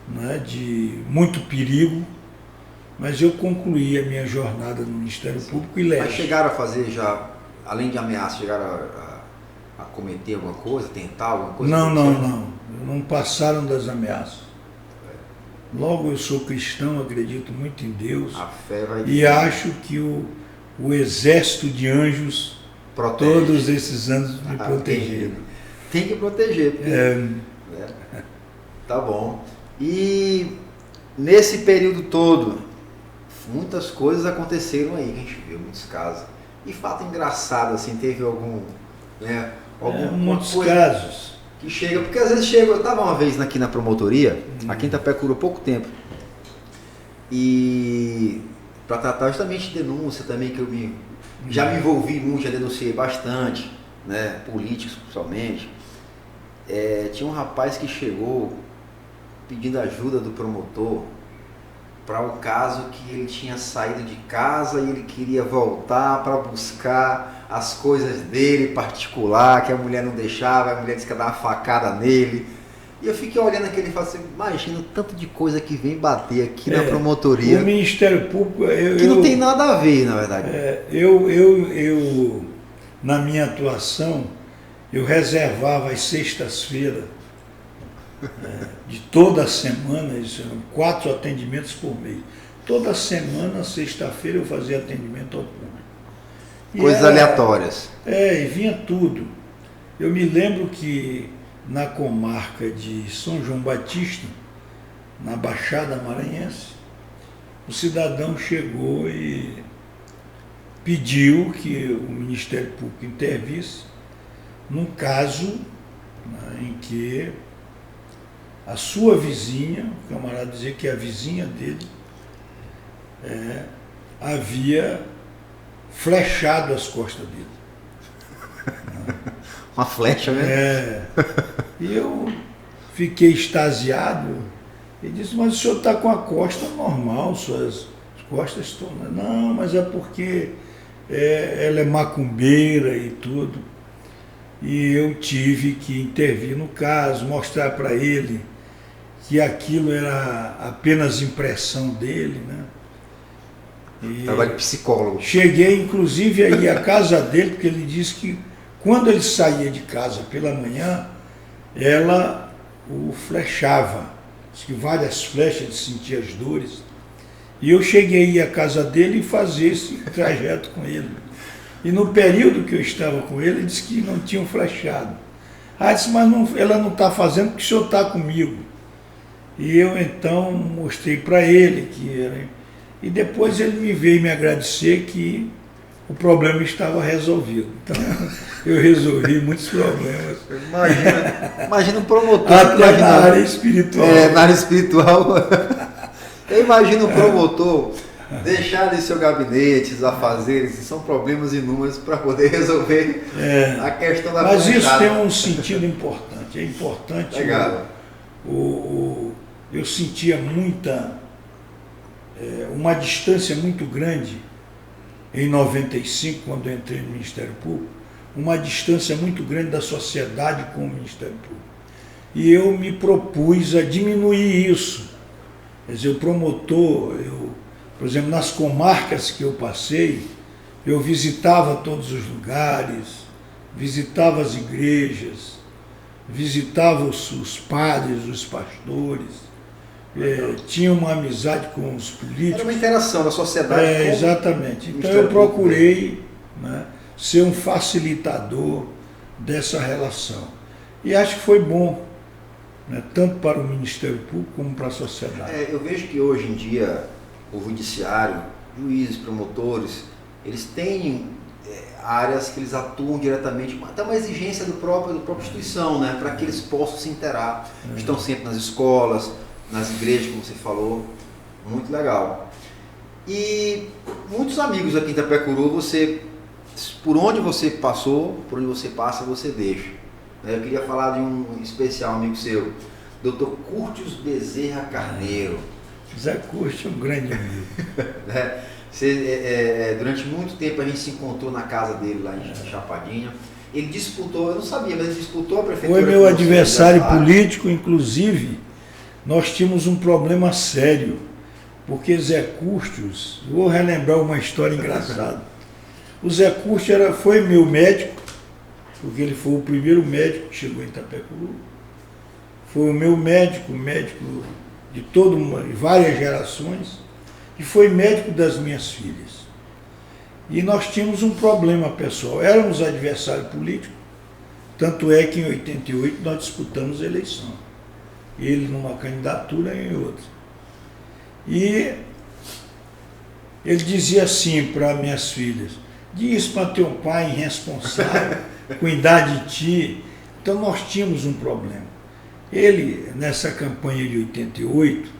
né, de muito perigo, mas eu concluí a minha jornada no Ministério Público e Mas chegaram a fazer já, além de ameaça, chegaram a cometer alguma coisa, tentar alguma coisa? Não passaram das ameaças. Logo, eu sou cristão, acredito muito em Deus, a fé vai e acho que o exército de anjos, protege. Todos esses anos, me protegeram. Tem que proteger. Porque, tá bom. E nesse período todo, muitas coisas aconteceram aí, que a gente viu, muitos casos. E fato engraçado, assim, teve algum... Né, muitos casos. Que chega, porque às vezes chega, eu estava uma vez aqui na promotoria, aqui em Itapecuru há pouco tempo, e para tratar justamente de denúncia também, que eu já me envolvi muito, já denunciei bastante, né, políticos principalmente. Tinha um rapaz que chegou pedindo ajuda do promotor para um caso que ele tinha saído de casa e ele queria voltar para buscar as coisas dele particular, que a mulher não deixava, a mulher disse que ia dar uma facada nele. E eu fiquei olhando aquele e falei assim, imagina o tanto de coisa que vem bater aqui na promotoria. O Ministério Público... que não tem nada a ver, na verdade. Eu, na minha atuação, eu reservava às sextas-feiras de toda semana, isso eram 4 atendimentos por mês. Toda semana, sexta-feira, eu fazia atendimento ao público. Coisas aleatórias. E vinha tudo. Eu me lembro que na comarca de São João Batista, na Baixada Maranhense, o cidadão chegou e pediu que o Ministério Público intervisse num caso, né, em que a sua vizinha, o camarada dizia que a vizinha dele havia flechado as costas dele. Uma flecha, né? E eu fiquei extasiado e disse, mas o senhor está com a costa normal, suas costas estão... Não, mas é porque ela é macumbeira e tudo. E eu tive que intervir no caso, mostrar para ele que aquilo era apenas impressão dele, né? Trabalho de psicólogo. Cheguei, inclusive, aí à casa dele, porque ele disse que quando ele saía de casa pela manhã, ela o flechava. Diz que várias flechas, ele sentia as dores. E eu cheguei à casa dele e fazer esse trajeto com ele. E no período que eu estava com ele, ele disse que não tinham flechado. Disse, mas ela não está fazendo porque o senhor está comigo. E eu então mostrei para ele que era... E depois ele me veio me agradecer que o problema estava resolvido. Então, eu resolvi muitos problemas. Imagina um promotor. Até na área espiritual. Na área espiritual. Eu imagino um promotor deixar ali seu gabinete, os afazeres, são problemas inúmeros para poder resolver a questão da Mas flechada. isso tem um sentido importante. É importante. Legal. Eu sentia uma distância muito grande em 95, quando eu entrei no Ministério Público, uma distância muito grande da sociedade com o Ministério Público. E eu me propus a diminuir isso. Quer dizer, o promotor, por exemplo, nas comarcas que eu passei, eu visitava todos os lugares, visitava as igrejas, visitava os padres, os pastores, tinha uma amizade com os políticos. Era uma interação da sociedade. Exatamente. Então eu procurei, né, ser um facilitador dessa relação. E acho que foi bom, né, tanto para o Ministério Público como para a sociedade. Eu vejo que hoje em dia o judiciário, juízes, promotores, eles têm áreas que eles atuam diretamente, até uma exigência da própria instituição, né, para que eles possam se interar. Estão sempre nas escolas, nas igrejas, como você falou, muito legal. E muitos amigos aqui em Itapecuru, por onde você passou, por onde você passa, você deixa. Eu queria falar de um especial amigo seu, Dr. Curtius Bezerra Carneiro. Zé Curtius é um grande amigo. Durante muito tempo a gente se encontrou na casa dele lá em Chapadinha. Ele disputou, eu não sabia, mas ele disputou a prefeitura. Foi meu adversário político, inclusive. Nós tínhamos um problema sério, porque Zé Curtius, vou relembrar uma história engraçada. O Zé Curtius foi meu médico, porque ele foi o primeiro médico que chegou em Itapecuru. Foi o meu médico de várias gerações, e foi médico das minhas filhas. E nós tínhamos um problema pessoal, éramos adversários políticos, tanto é que em 88 nós disputamos a eleição. Ele numa candidatura e em outra. E ele dizia assim para minhas filhas, diz para teu pai irresponsável, cuidar de ti. Então nós tínhamos um problema. Ele, nessa campanha de 88,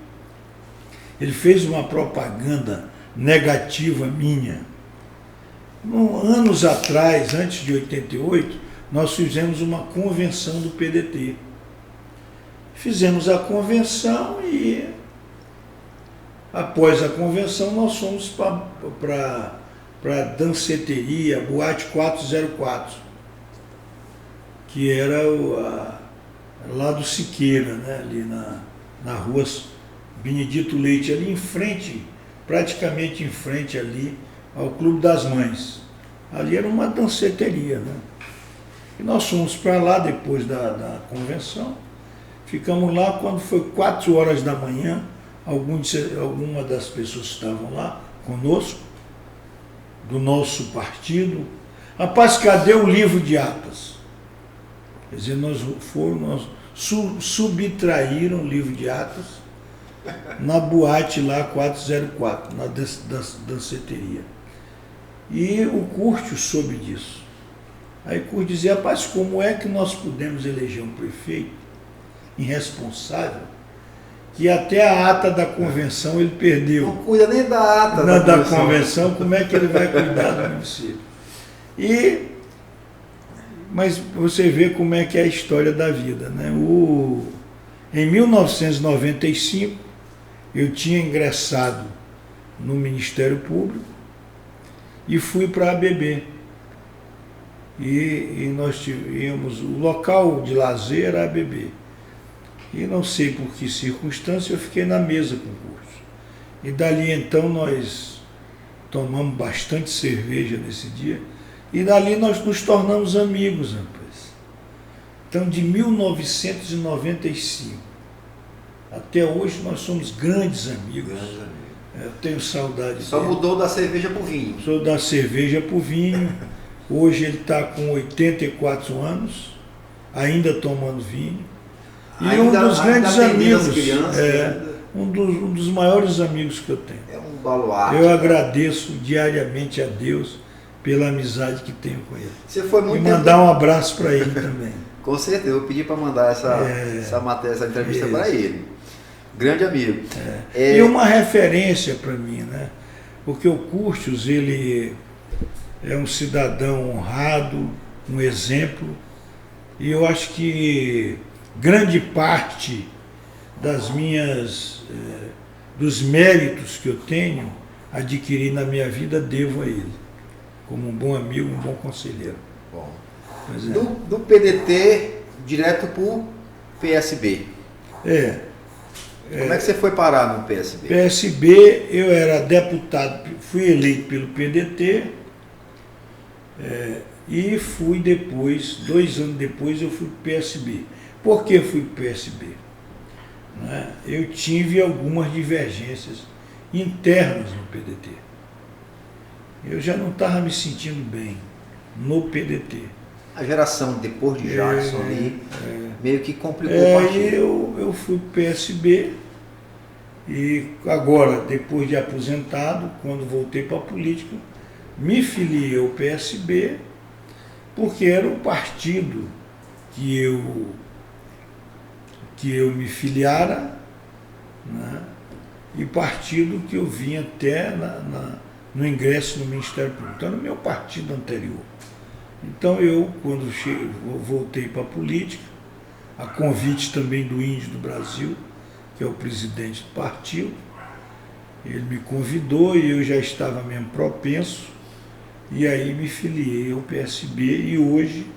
ele fez uma propaganda negativa minha. Anos atrás, antes de 88, nós fizemos uma convenção do PDT. Fizemos a convenção e, após a convenção, nós fomos para a danceteria, Boate 404, que era lá do Siqueira, né, ali na rua Benedito Leite, ali em frente, praticamente em frente ali ao Clube das Mães. Ali era uma danceteria, né? E nós fomos para lá depois da convenção. Ficamos lá, quando foi 4 horas da manhã, alguma das pessoas que estavam lá conosco, do nosso partido, rapaz, cadê o livro de atas? Quer dizer, nós subtraíram o livro de atas na boate lá 404, na danceteria. E o Curtio soube disso. Aí o Curtio dizia, rapaz, como é que nós pudemos eleger um prefeito irresponsável que até a ata da convenção ele perdeu? Não cuida nem da ata da convenção, como é que ele vai cuidar do município? Mas você vê como é que é a história da vida, né? Em 1995, eu tinha ingressado no Ministério Público e fui para a ABB. E nós tivemos, o local de lazer era a ABB. E não sei por que circunstância eu fiquei na mesa com o curso. E dali então nós tomamos bastante cerveja nesse dia. E dali nós nos tornamos amigos, rapaz. Então de 1995 até hoje nós somos grandes amigos. Eu tenho saudade Só dele. Mudou da cerveja para o vinho. Sou da cerveja para o vinho. Hoje ele está com 84 anos, ainda tomando vinho. E ainda, um dos grandes amigos, um dos maiores amigos que eu tenho. É um baluarte. Eu agradeço diariamente a Deus pela amizade que tenho com ele. Você foi muito e mandar um abraço para ele também. Com certeza, eu pedi para mandar essa matéria, essa entrevista para ele. Grande amigo. E uma referência para mim, né? Porque o Curtius, ele é um cidadão honrado, um exemplo, e eu acho que grande parte dos méritos que eu tenho adquiri na minha vida, devo a ele, como um bom amigo, um bom conselheiro. Bom. Do PDT direto para o PSB. Como é que você foi parar no PSB? PSB, eu era deputado, fui eleito pelo PDT, e fui depois, 2 anos depois, eu fui para o PSB. Por que fui para o PSB? Eu tive algumas divergências internas no PDT. Eu já não estava me sentindo bem no PDT. A geração depois de Jackson ali meio que complicou o partido. Eu fui para o PSB e agora, depois de aposentado, quando voltei para a política, me filiei ao PSB porque era o partido que eu me filiara, né? E partido que eu vim até no ingresso no Ministério Público. Então, era o meu partido anterior. Então, eu, quando voltei para a política, a convite também do Índio do Brasil, que é o presidente do partido, ele me convidou e eu já estava mesmo propenso, e aí me filiei ao PSB e hoje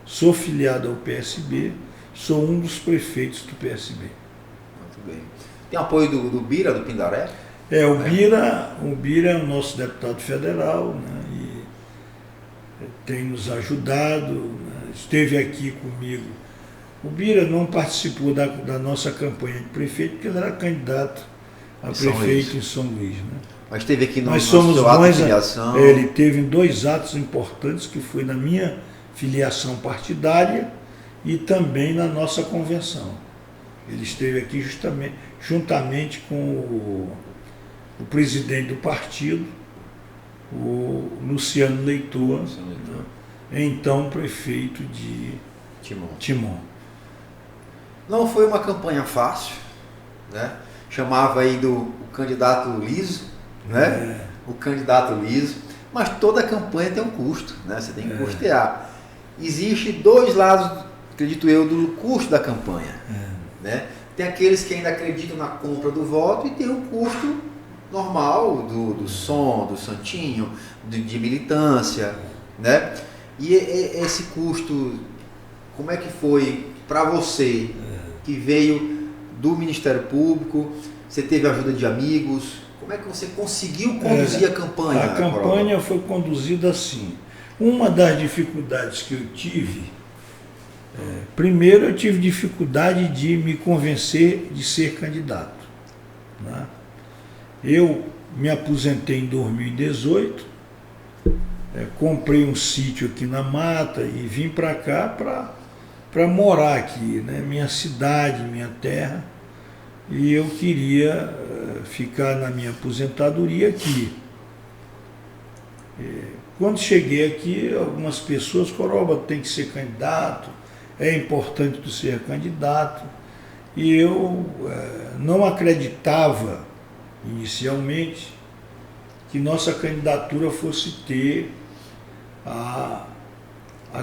sou filiado ao PSB, sou um dos prefeitos do PSB. Muito bem. Tem apoio do Bira, do Pindaré? O Bira é o nosso deputado federal, né, e tem nos ajudado, né, esteve aqui comigo. O Bira não participou da nossa campanha de prefeito, porque ele era candidato a prefeito em São Luís. Né? Mas esteve aqui no Nós somos seu ato de filiação. Ele teve 2 atos importantes, que foi na minha filiação partidária e também na nossa convenção. Ele esteve aqui juntamente com o presidente do partido, o Luciano Leitor, então prefeito de Timon. Não foi uma campanha fácil, né? Chamava aí o candidato liso, né? O candidato liso, mas toda campanha tem um custo, né? Você tem que custear. Existe 2 lados, acredito eu, do custo da campanha, né? Tem aqueles que ainda acreditam na compra do voto e tem o custo normal do som, do santinho, de militância, né? E esse custo, como é que foi para você que veio do Ministério Público? Você teve ajuda de amigos? Como é que você conseguiu conduzir a campanha? A campanha foi conduzida assim. Uma das dificuldades que eu tive Primeiro, eu tive dificuldade de me convencer de ser candidato, né? Eu me aposentei em 2018, comprei um sítio aqui na Mata e vim para cá para morar aqui, né? Minha cidade, minha terra, e eu queria ficar na minha aposentadoria aqui. Quando cheguei aqui, algumas pessoas falaram: tem que ser candidato, é importante tu ser candidato, e eu não acreditava inicialmente que nossa candidatura fosse ter a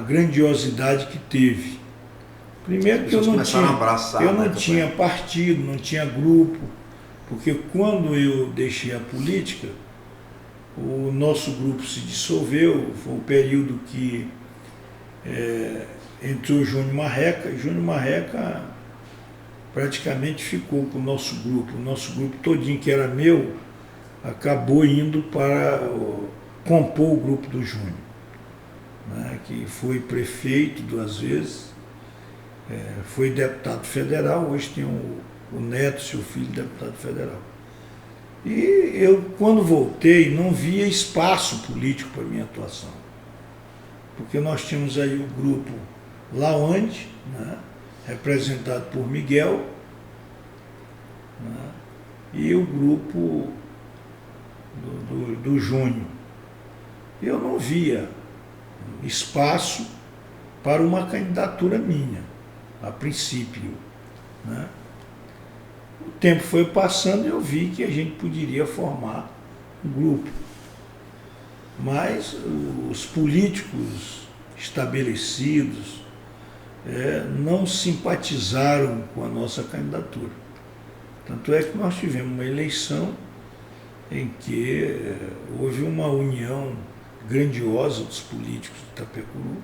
grandiosidade que teve. Primeiro que eu não tinha partido, não tinha grupo, porque quando eu deixei a política, o nosso grupo se dissolveu. Foi o período que entrou Júnior Marreca, e Júnior Marreca praticamente ficou com o nosso grupo todinho, que era meu, acabou indo para compor o grupo do Júnior, né, que foi prefeito 2 vezes, foi deputado federal, hoje tem o neto, seu filho, deputado federal. E eu, quando voltei, não via espaço político para minha atuação, porque nós tínhamos aí o grupo Laonde, né, representado por Miguel, né, e o grupo do Júnior. Eu não via espaço para uma candidatura minha, a princípio, né? O tempo foi passando e eu vi que a gente poderia formar um grupo. Mas os políticos estabelecidos não simpatizaram com a nossa candidatura. Tanto é que nós tivemos uma eleição em que houve uma união grandiosa dos políticos de Itapecuru,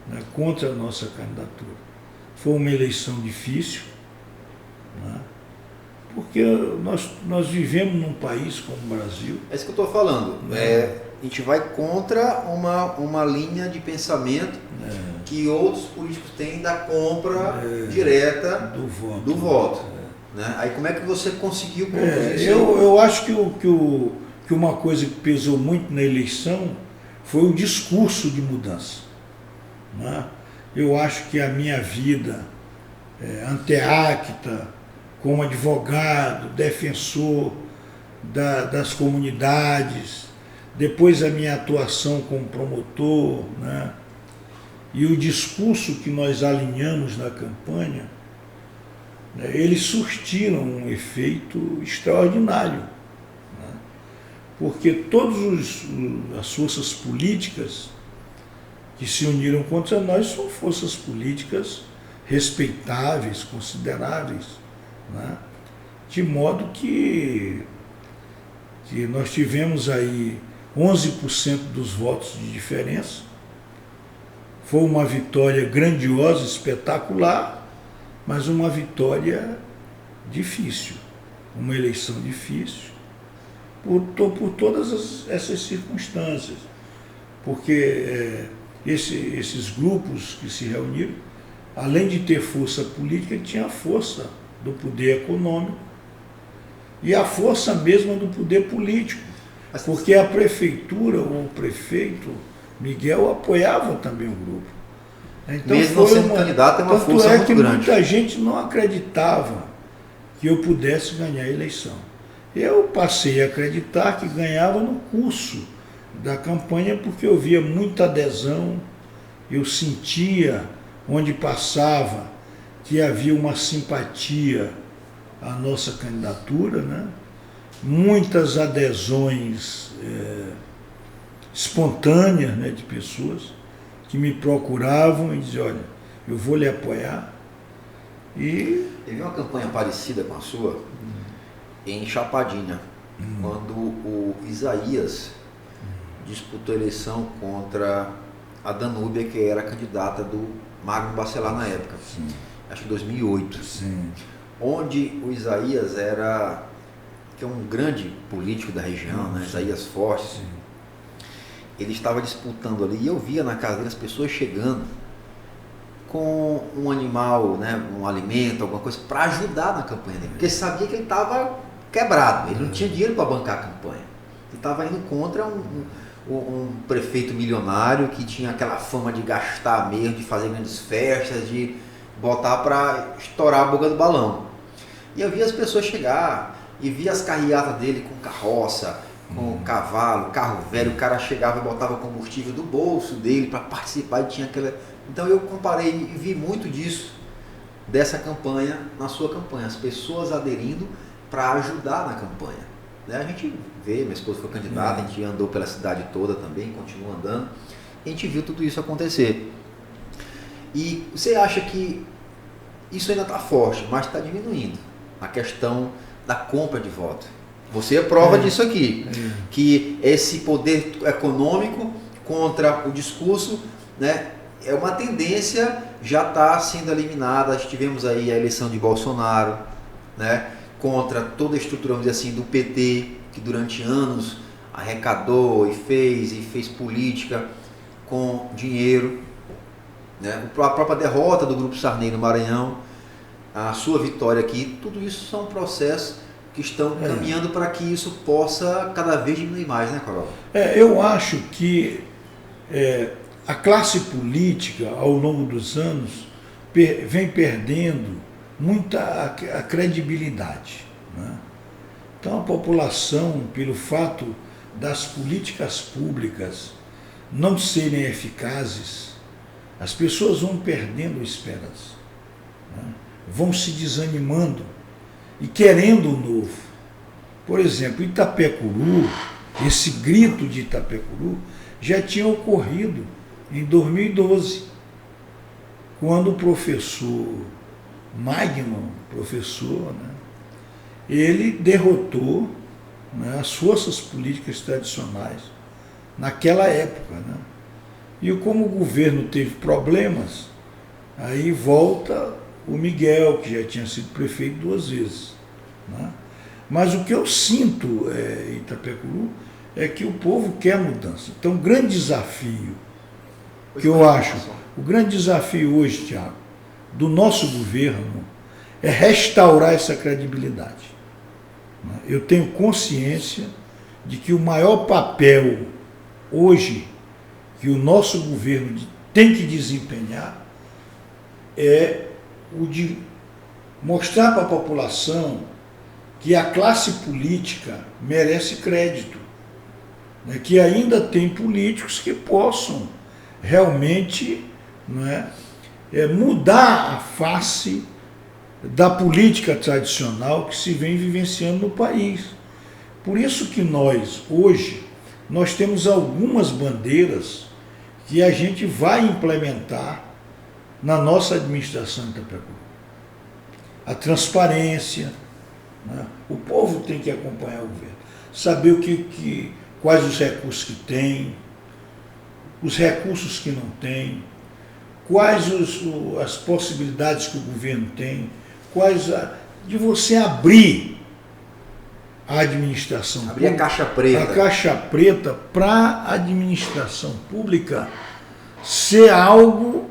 né, contra a nossa candidatura. Foi uma eleição difícil, né, porque nós vivemos num país como o Brasil. É isso que eu estou falando. A gente vai contra uma linha de pensamento que outros políticos têm da compra direta do voto. Né? Aí como é que você conseguiu conduzir isso? Eu acho que uma coisa que pesou muito na eleição foi o discurso de mudança, né? Eu acho que a minha vida anteacta, como advogado, defensor das comunidades, depois a minha atuação como promotor, né? E o discurso que nós alinhamos na campanha, eles surtiram um efeito extraordinário, né? Porque todas as forças políticas que se uniram contra nós são forças políticas respeitáveis, consideráveis, né? De modo que nós tivemos aí 11% dos votos de diferença. Foi uma vitória grandiosa, espetacular, mas uma vitória difícil, uma eleição difícil, por todas essas circunstâncias, porque esses grupos que se reuniram, além de ter força política, tinha a força do poder econômico e a força mesma do poder político, porque a prefeitura ou o prefeito Miguel apoiava também o grupo. Então, mesmo não sendo candidato, é uma força muito grande. Muita gente não acreditava que eu pudesse ganhar a eleição. Eu passei a acreditar que ganhava no curso da campanha, porque eu via muita adesão, eu sentia onde passava que havia uma simpatia à nossa candidatura, né? Muitas adesões espontâneas, né, de pessoas que me procuravam e diziam: olha, eu vou lhe apoiar. E teve uma campanha parecida com a sua em Chapadinha, quando o Isaías disputou a eleição contra a Danúbia, que era a candidata do Magno Bacelar na época. Sim. Acho que 2008. Sim. Onde o Isaías que é um grande político da região, né? Isaías Fortes. Sim. Ele estava disputando ali, e eu via na casa dele as pessoas chegando com um animal, né, um alimento, alguma coisa, para ajudar na campanha dele. Porque sabia que ele estava quebrado, ele não tinha dinheiro para bancar a campanha. Ele estava indo contra um prefeito milionário que tinha aquela fama de gastar mesmo, de fazer grandes festas, de botar para estourar a boca do balão. E eu via as pessoas chegar, e via as carreatas dele com carroça, com cavalo, carro velho, o cara chegava e botava combustível do bolso dele para participar e tinha aquela... Então eu comparei e vi muito disso, dessa campanha, na sua campanha, as pessoas aderindo para ajudar na campanha. Né? A gente vê, minha esposa foi candidata, a gente andou pela cidade toda também, continua andando, e a gente viu tudo isso acontecer. E você acha que isso ainda está forte, mas está diminuindo, a questão da compra de voto. Você é prova disso aqui, que esse poder econômico contra o discurso, né, é uma tendência, já está sendo eliminada. Tivemos aí a eleição de Bolsonaro, né, contra toda a estrutura, vamos dizer assim, do PT, que durante anos arrecadou e fez política com dinheiro, né, a própria derrota do Grupo Sarney no Maranhão, a sua vitória aqui, tudo isso são processos que estão caminhando para que isso possa cada vez diminuir mais, né, Coral? Eu acho que a classe política, ao longo dos anos, vem perdendo muita a credibilidade. Né? Então a população, pelo fato das políticas públicas não serem eficazes, as pessoas vão perdendo esperança, né? Vão se desanimando e querendo o novo. Por exemplo, Itapecuru, esse grito de Itapecuru já tinha ocorrido em 2012, quando o professor Magno, né, ele derrotou, né, as forças políticas tradicionais naquela época. Né? E como o governo teve problemas, aí volta o Miguel, que já tinha sido prefeito 2 vezes. Né? Mas o que eu sinto em Itapecuru é que o povo quer mudança. Então, o grande desafio que eu acho, o grande desafio hoje, Tiago, do nosso governo é restaurar essa credibilidade. Eu tenho consciência de que o maior papel hoje que o nosso governo tem que desempenhar é o de mostrar para a população que a classe política merece crédito, né? Que ainda tem políticos que possam realmente, né, mudar a face da política tradicional que se vem vivenciando no país. Por isso que nós, hoje, nós temos algumas bandeiras que a gente vai implementar na nossa administração de Itapecuru. A transparência, né? O povo tem que acompanhar o governo, saber quais os recursos que tem, os recursos que não tem, quais as possibilidades que o governo tem, de você abrir a administração pública. Abrir a caixa preta. A caixa preta para a administração pública ser algo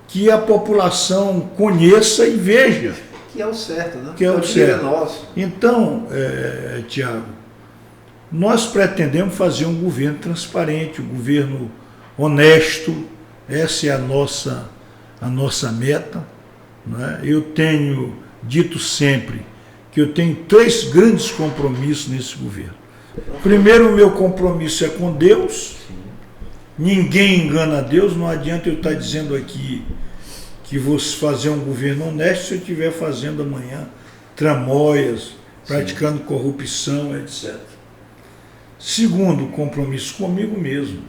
que a população conheça e veja. Que é o certo, né? Que é o certo. É nosso. Então, Tiago, nós pretendemos fazer um governo transparente, um governo honesto. Essa é a nossa meta. Né? Eu tenho dito sempre que eu tenho 3 grandes compromissos nesse governo. Primeiro, o meu compromisso é com Deus. Ninguém engana a Deus. Não adianta eu estar dizendo aqui que vou fazer um governo honesto se eu estiver fazendo amanhã tramóias, praticando corrupção, etc. Segundo, compromisso comigo mesmo.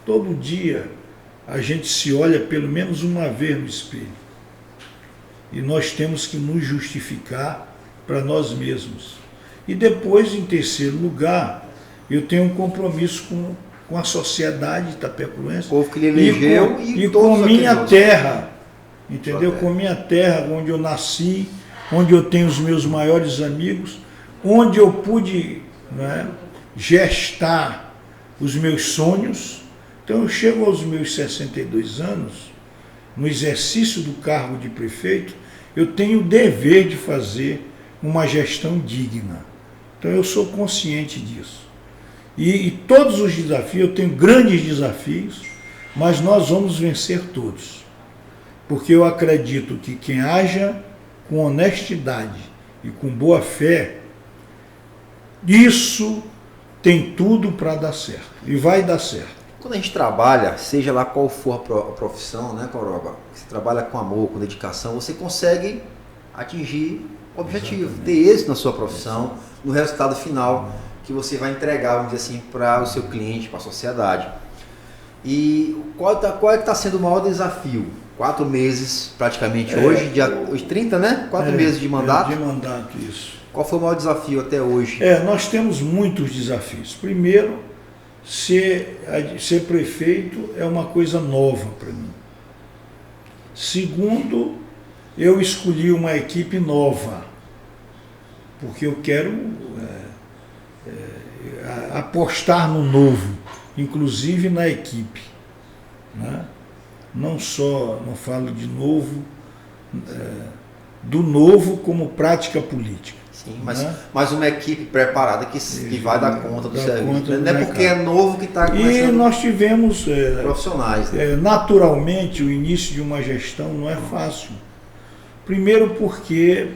Todo dia a gente se olha pelo menos uma vez no espelho. E nós temos que nos justificar para nós mesmos. E depois, em terceiro lugar, eu tenho um compromisso com a sociedade itapecuense. O povo que lhe elegeu e com minha terra. Entendeu? Com minha terra, onde eu nasci, onde eu tenho os meus maiores amigos, onde eu pude, né, gestar os meus sonhos. Então eu chego aos meus 62 anos no exercício do cargo de prefeito, eu tenho o dever de fazer uma gestão digna. Então eu sou consciente disso. E todos os desafios, eu tenho grandes desafios, mas nós vamos vencer todos. Porque eu acredito que quem haja com honestidade e com boa fé, isso tem tudo para dar certo. E vai dar certo. Quando a gente trabalha, seja lá qual for a profissão, né, Coroba? Você trabalha com amor, com dedicação, você consegue atingir o objetivo, exatamente, ter êxito na sua profissão, no resultado final que você vai entregar, vamos dizer assim, para o seu cliente, para a sociedade. E qual é que está sendo o maior desafio? 4 meses praticamente hoje, hoje 30, né? 4 meses de mandato. De mandato, isso. Qual foi o maior desafio até hoje? Nós temos muitos desafios. Primeiro, ser prefeito é uma coisa nova para mim. Segundo, eu escolhi uma equipe nova, porque eu quero apostar no novo, inclusive na equipe, né? Não falo de novo, do novo como prática política. Sim, mas uma equipe preparada que vai dar conta do serviço. Não é porque é novo que está começando. E nós tivemos profissionais. Né? Naturalmente, o início de uma gestão não é fácil. Primeiro porque,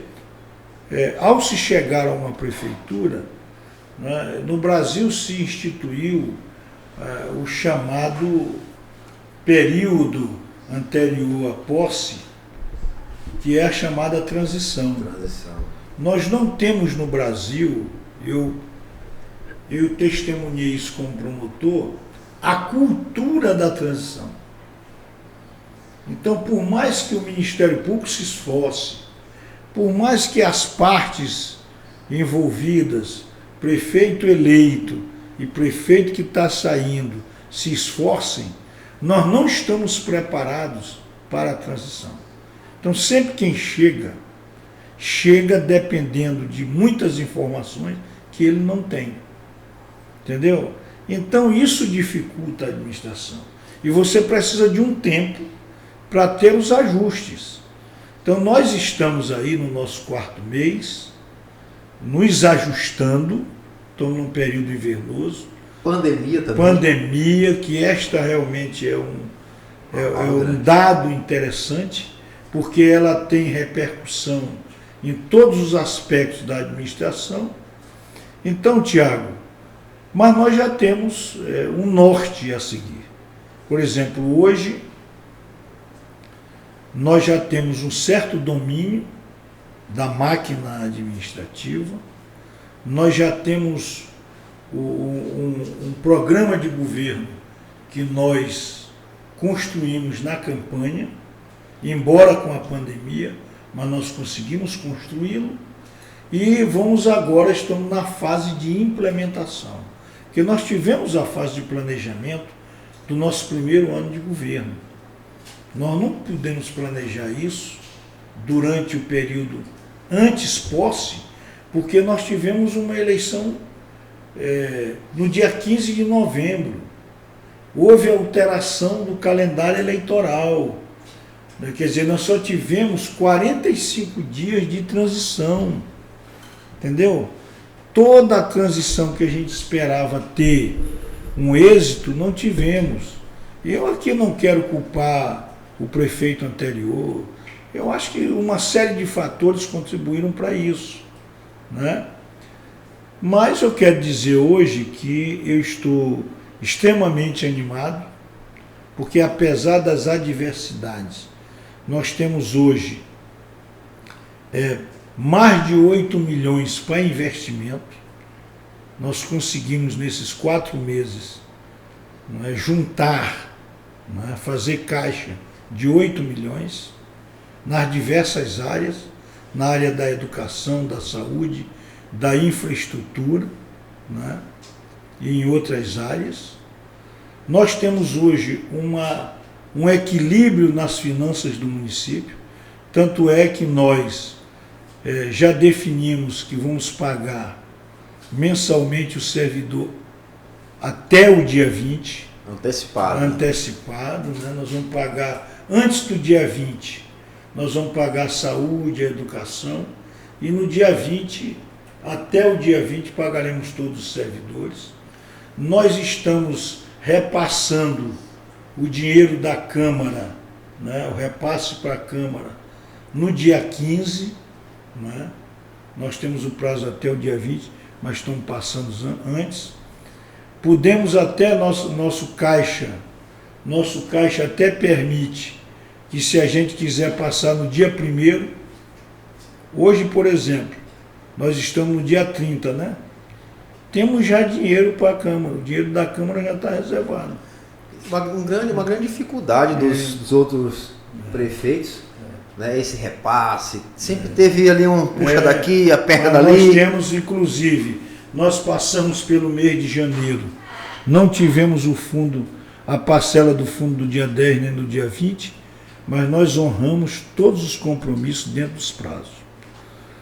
ao se chegar a uma prefeitura, né, no Brasil se instituiu o chamado período anterior à posse, que é a chamada transição. Nós não temos no Brasil, eu testemunhei isso como promotor, a cultura da transição. Então, por mais que o Ministério Público se esforce, por mais que as partes envolvidas, prefeito eleito e prefeito que está saindo, se esforcem, nós não estamos preparados para a transição. Então, sempre quem chega dependendo de muitas informações que ele não tem. Entendeu? Então, isso dificulta a administração. E você precisa de um tempo para ter os ajustes. Então, nós estamos aí no nosso 4º mês, nos ajustando, estamos num período invernoso. Pandemia também. Pandemia, que esta realmente é um dado interessante, porque ela tem repercussão em todos os aspectos da administração. Então, Tiago, mas nós já temos um norte a seguir. Por exemplo, hoje, nós já temos um certo domínio da máquina administrativa, nós já temos um programa de governo que nós construímos na campanha, embora com a pandemia, mas nós conseguimos construí-lo, e estamos na fase de implementação, porque nós tivemos a fase de planejamento do nosso primeiro ano de governo. Nós não podemos planejar isso durante o período antes posse, porque nós tivemos uma eleição no dia 15 de novembro. Houve alteração do calendário eleitoral. Quer dizer, nós só tivemos 45 dias de transição. Entendeu? Toda a transição que a gente esperava ter um êxito, não tivemos. Eu aqui não quero culpar o prefeito anterior. Eu acho que uma série de fatores contribuíram para isso, né? Mas eu quero dizer hoje que eu estou extremamente animado, porque apesar das adversidades, nós temos hoje mais de 8 milhões para investimento. Nós conseguimos nesses 4 meses juntar, fazer caixa de 8 milhões nas diversas áreas, na área da educação, da saúde, da infraestrutura, e em outras áreas. Nós temos hoje um equilíbrio nas finanças do município, tanto é que nós já definimos que vamos pagar mensalmente o servidor até o dia 20, antecipado, né? Nós vamos pagar antes do dia 20, nós vamos pagar a saúde, a educação, e no dia 20, até o dia 20, pagaremos todos os servidores. Nós estamos repassando o dinheiro da Câmara, né? O repasse para a Câmara, no dia 15, né? Nós temos o prazo até o dia 20, mas estamos passando antes. Podemos até, nosso caixa até permite que, se a gente quiser passar no dia 1º, hoje, por exemplo, nós estamos no dia 30, né? Temos já dinheiro para a Câmara, o dinheiro da Câmara já está reservado. Uma grande dificuldade dos outros prefeitos, né? Esse repasse, sempre teve ali um puxa daqui, aperta dali. Nós temos, inclusive, nós passamos pelo mês de janeiro, não tivemos a parcela do fundo do dia 10 nem do dia 20, mas nós honramos todos os compromissos dentro dos prazos.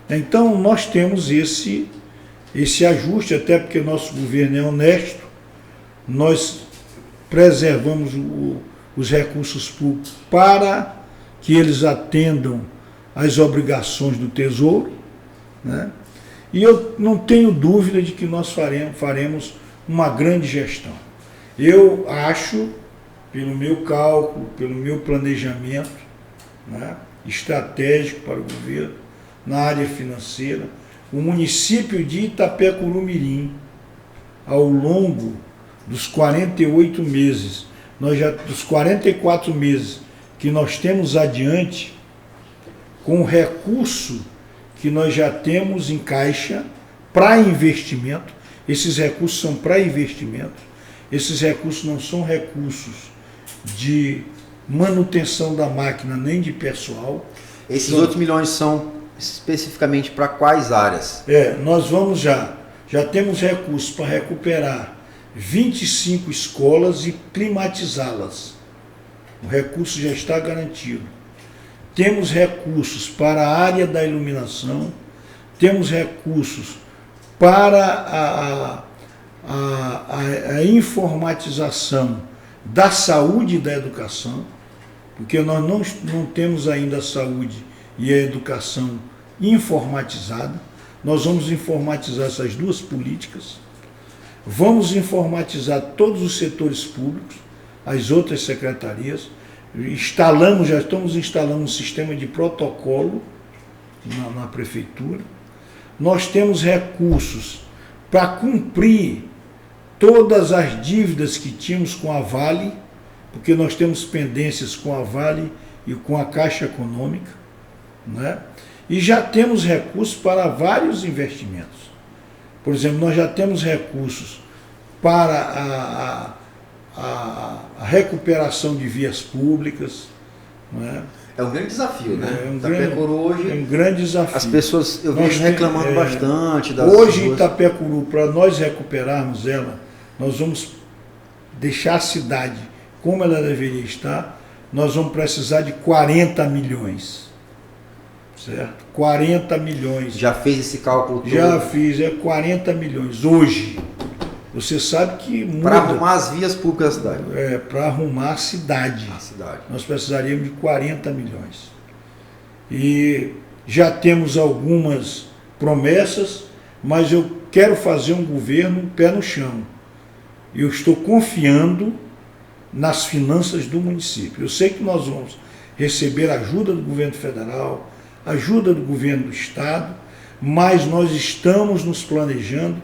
Então nós temos esse ajuste, até porque nosso governo é honesto, nós preservamos os recursos públicos para que eles atendam às obrigações do Tesouro, né? E eu não tenho dúvida de que nós faremos uma grande gestão. Eu acho, pelo meu cálculo, pelo meu planejamento, né, estratégico para o governo, na área financeira, o município de Itapecuru-Mirim, ao longo dos 48 meses, dos 44 meses que nós temos adiante, com o recurso que nós já temos em caixa para investimento, esses recursos são para investimento, esses recursos não são recursos de manutenção da máquina nem de pessoal. Esses 8 milhões são especificamente para quais áreas? Nós vamos já temos recursos para recuperar 25 escolas e climatizá-las. O recurso já está garantido. Temos recursos para a área da iluminação, temos recursos para a informatização da saúde e da educação, porque nós não temos ainda a saúde e a educação informatizada. Nós vamos informatizar essas duas políticas, vamos informatizar todos os setores públicos, as outras secretarias, já estamos instalando um sistema de protocolo na prefeitura. Nós temos recursos para cumprir todas as dívidas que tínhamos com a Vale, porque nós temos pendências com a Vale e com a Caixa Econômica, né? E já temos recursos para vários investimentos. Por exemplo, nós já temos recursos para a recuperação de vias públicas, né? É um grande desafio, né? Hoje, é um grande desafio. As pessoas, eu vejo reclamando bastante das hoje ruas. Itapecuru, para nós recuperarmos ela, nós vamos deixar a cidade como ela deveria estar, nós vamos precisar de 40 milhões. Certo? 40 milhões. Já fez esse cálculo todo? Já fiz, 40 milhões. Hoje, você sabe que muda. Para arrumar as vias públicas da cidade. Para arrumar a cidade. Nós precisaríamos de 40 milhões. E já temos algumas promessas, mas eu quero fazer um governo pé no chão. Eu estou confiando nas finanças do município. Eu sei que nós vamos receber ajuda do governo federal, ajuda do governo do estado, mas nós estamos nos planejando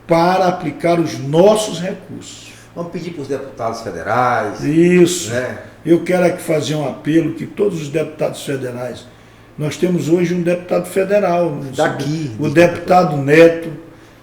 para aplicar os nossos recursos. Vamos pedir para os deputados federais. Isso. Né? Eu quero aqui fazer um apelo que todos os deputados federais, nós temos hoje um deputado federal, o deputado Neto,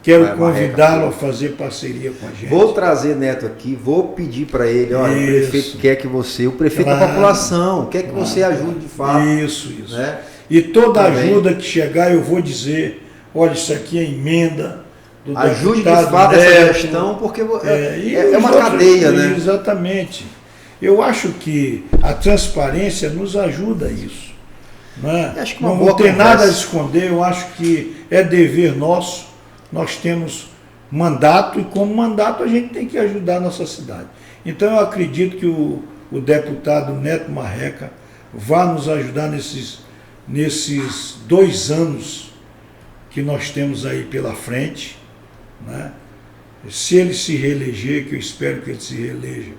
quero convidá-lo a fazer parceria com a gente. Vou trazer Neto aqui, vou pedir para ele, olha, o prefeito quer que você, o prefeito da população, quer que você ajude de fato. Isso. Né? E toda ajuda que chegar eu vou dizer, olha, isso aqui é emenda do ajude de deputado fato Neto, essa gestão, porque é uma cadeia, né? Exatamente. Eu acho que a transparência nos ajuda a isso. Né? Acho que não vou ter nada a esconder, eu acho que é dever nosso. Nós temos mandato, e como mandato a gente tem que ajudar a nossa cidade. Então eu acredito que o deputado Neto Marreca vai nos ajudar nesses 2 anos que nós temos aí pela frente, né? Se ele se reeleger, que eu espero que ele se reeleja,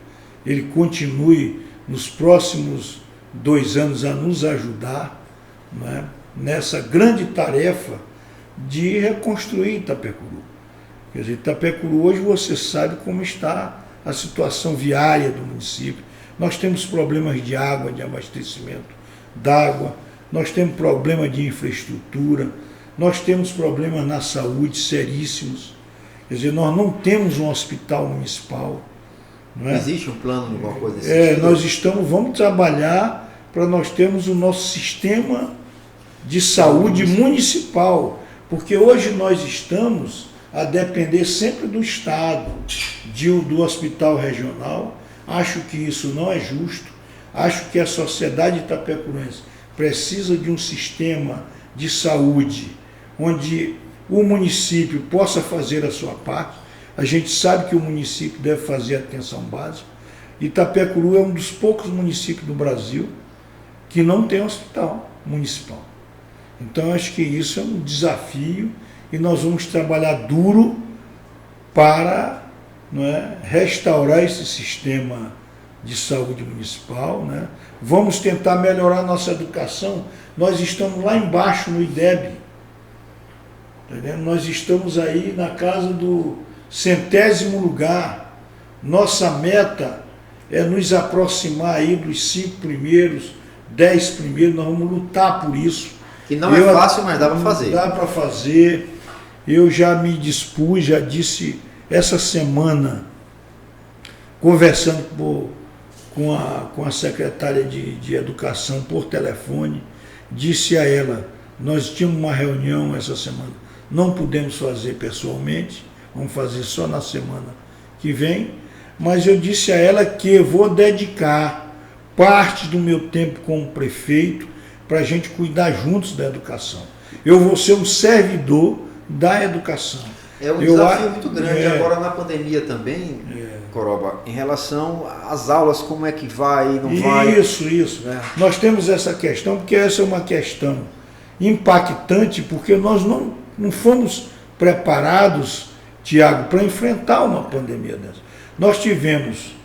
ele continue nos próximos 2 anos a nos ajudar, né? Nessa grande tarefa de reconstruir Itapecuru. Quer dizer, Itapecuru hoje você sabe como está a situação viária do município. Nós temos problemas de água, de abastecimento d'água, nós temos problemas de infraestrutura, nós temos problemas na saúde seríssimos. Quer dizer, nós não temos um hospital municipal. Não é? Existe um plano, alguma coisa desse sentido? Nós vamos trabalhar para nós termos o nosso sistema de saúde municipal, porque hoje nós estamos a depender sempre do Estado, do hospital regional. Acho que isso não é justo, acho que a sociedade itapecurense precisa de um sistema de saúde onde o município possa fazer a sua parte. A gente sabe que o município deve fazer a atenção básica. Itapecuru é um dos poucos municípios do Brasil que não tem hospital municipal. Então acho que isso é um desafio e nós vamos trabalhar duro para, não é, restaurar esse sistema de saúde municipal, né? Vamos tentar melhorar a nossa educação. Nós estamos lá embaixo no IDEB, entendeu? Nós estamos aí na casa do 100º lugar. Nossa meta é nos aproximar aí dos 5 primeiros, 10 primeiros. Nós vamos lutar por isso. Que não é fácil, mas dá para fazer. Dá para fazer. Eu já me dispus, já disse essa semana, conversando com a secretária de Educação por telefone, disse a ela, nós tínhamos uma reunião essa semana, não pudemos fazer pessoalmente, vamos fazer só na semana que vem, mas eu disse a ela que eu vou dedicar parte do meu tempo como prefeito para a gente cuidar juntos da educação. Eu vou ser um servidor da educação. É um desafio muito grande agora na pandemia também, Coroba, em relação às aulas, como é que vai, não vai. Isso. Nós temos essa questão, porque essa é uma questão impactante, porque nós não fomos preparados, Tiago, para enfrentar uma pandemia dessa. Nós tivemos,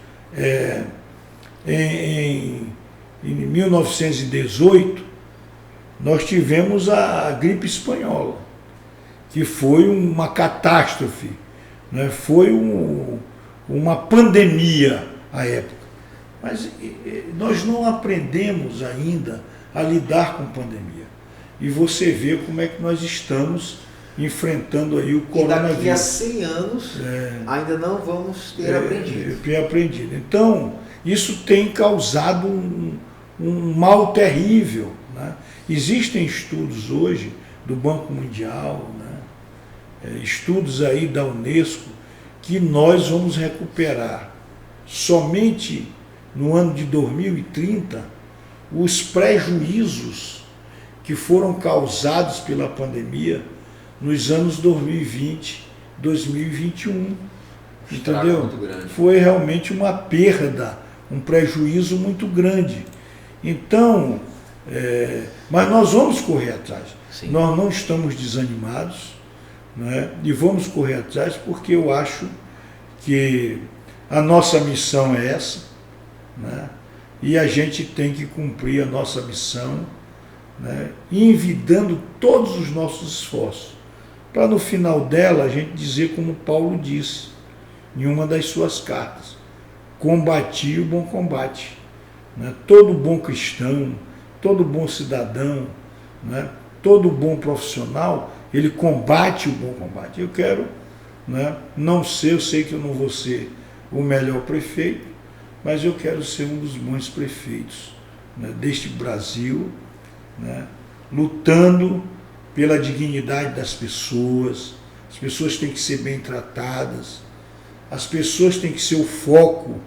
em 1918, nós tivemos a gripe espanhola, que foi uma catástrofe, né? Foi uma pandemia à época. Mas nós não aprendemos ainda a lidar com pandemia. E você vê como é que nós estamos enfrentando aí o coronavírus. E daqui a 100 anos ainda não vamos ter aprendido. Então, isso tem causado um mal terrível, né? Existem estudos hoje do Banco Mundial, né? Estudos aí da Unesco, que nós vamos recuperar somente no ano de 2030 os prejuízos que foram causados pela pandemia nos anos 2020, 2021. Entendeu? Muito grande. Foi realmente uma perda, um prejuízo muito grande. Então, mas nós vamos correr atrás. Sim. Nós não estamos desanimados, né? E vamos correr atrás porque eu acho que a nossa missão é essa, né? E a gente tem que cumprir a nossa missão, né? Envidando todos os nossos esforços, para no final dela a gente dizer como Paulo disse em uma das suas cartas: combati o bom combate, né? Todo bom cristão, todo bom cidadão, né? Todo bom profissional, ele combate o bom combate. Eu quero, né, não ser, eu sei que eu não vou ser o melhor prefeito, mas eu quero ser um dos bons prefeitos, né, deste Brasil, né, lutando pela dignidade das pessoas. As pessoas têm que ser bem tratadas, as pessoas têm que ser o foco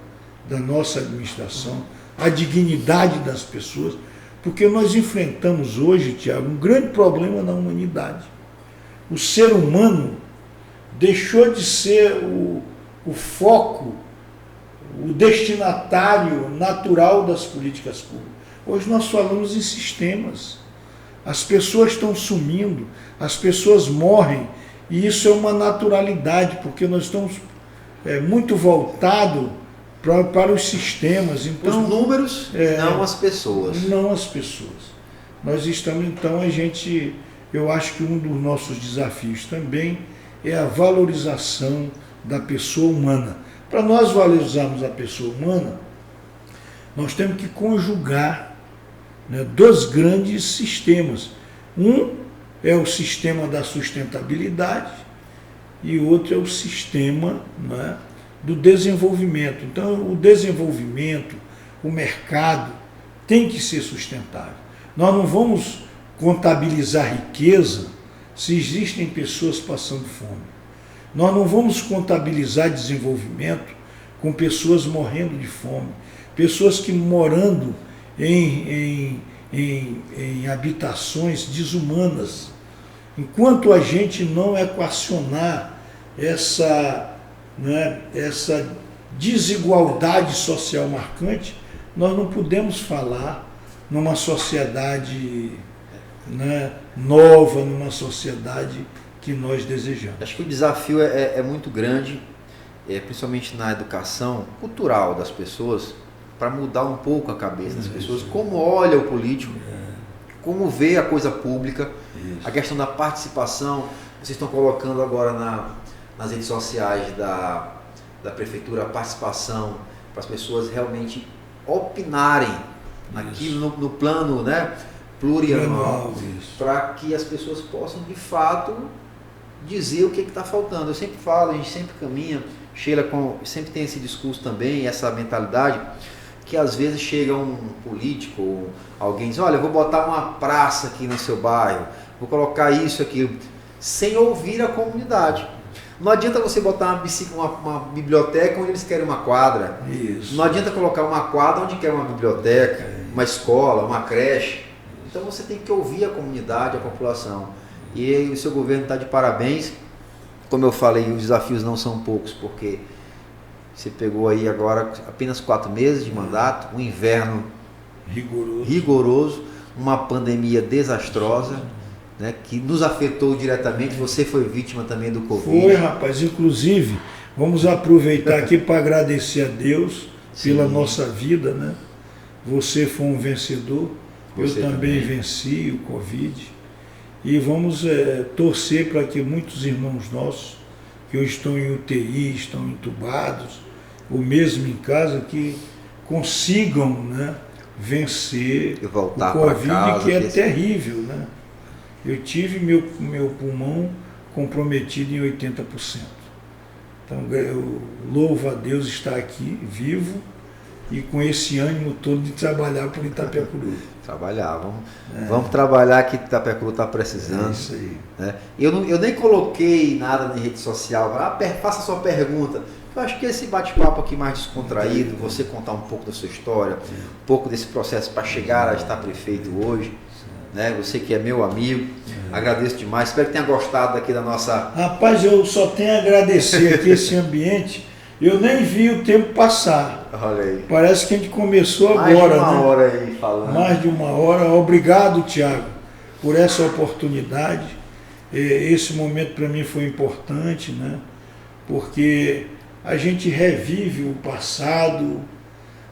da nossa administração, a dignidade das pessoas, porque nós enfrentamos hoje, Tiago, um grande problema na humanidade. O ser humano deixou de ser o foco, o destinatário natural das políticas públicas. Hoje nós falamos em sistemas. As pessoas estão sumindo, as pessoas morrem, e isso é uma naturalidade, porque nós estamos muito voltados para os sistemas. Então, os números, não as pessoas. Não as pessoas. Nós estamos, então, eu acho que um dos nossos desafios também é a valorização da pessoa humana. Para nós valorizarmos a pessoa humana, nós temos que conjugar, né, dois grandes sistemas. Um é o sistema da sustentabilidade e outro é o sistema, né, do desenvolvimento. Então, o desenvolvimento, o mercado, tem que ser sustentável. Nós não vamos contabilizar riqueza se existem pessoas passando fome. Nós não vamos contabilizar desenvolvimento com pessoas morrendo de fome, pessoas que morando em habitações desumanas. Enquanto a gente não equacionar essa desigualdade social marcante, nós não podemos falar numa sociedade, né, nova, numa sociedade que nós desejamos. Acho que o desafio é muito grande, principalmente na educação cultural das pessoas, para mudar um pouco a cabeça das pessoas, como olha o político, como vê a coisa pública, a questão da participação. Vocês estão colocando agora nas redes sociais da prefeitura a participação, para as pessoas realmente opinarem naquilo no plano, né, plurianual, para que as pessoas possam de fato dizer o que está faltando. Eu sempre falo, a gente sempre caminha, Sheila sempre tem esse discurso também, essa mentalidade, que às vezes chega um político ou alguém diz, olha, eu vou botar uma praça aqui no seu bairro, vou colocar isso, aquilo, sem ouvir a comunidade. Não adianta você botar uma biblioteca onde eles querem uma quadra. Isso. Não adianta colocar uma quadra onde quer uma biblioteca, uma escola, uma creche. Então você tem que ouvir a comunidade, a população. E o seu governo está de parabéns. Como eu falei, os desafios não são poucos, porque você pegou aí agora apenas 4 meses de mandato, um inverno rigoroso, uma pandemia desastrosa, né, que nos afetou diretamente. Você foi vítima também do Covid. Foi, rapaz. Inclusive, vamos aproveitar aqui para agradecer a Deus pela nossa vida, né? Você foi um vencedor, eu também venci o Covid. E vamos torcer para que muitos irmãos nossos que hoje estão em UTI, estão entubados, ou mesmo em casa, que consigam, né, vencer o Covid, casa, que é terrível, né? Eu tive meu pulmão comprometido em 80%. Então eu louvo a Deus estar aqui, vivo, e com esse ânimo todo de trabalhar por Itapecuru. Vamos trabalhar, que Itapecuru está precisando. É isso aí. Né? Eu nem coloquei nada na rede social, faça a sua pergunta. Eu acho que esse bate-papo aqui mais descontraído, você contar um pouco da sua história, um pouco desse processo para chegar a estar prefeito hoje, né? Você que é meu amigo, agradeço demais, espero que tenha gostado daqui da nossa... Rapaz, eu só tenho a agradecer aqui esse ambiente. Eu nem vi o tempo passar. Olha aí. Parece que a gente começou mais agora, de uma né? hora aí falando. Mais de uma hora. Obrigado, Tiago, por essa oportunidade. Esse momento para mim foi importante, né? Porque a gente revive o passado,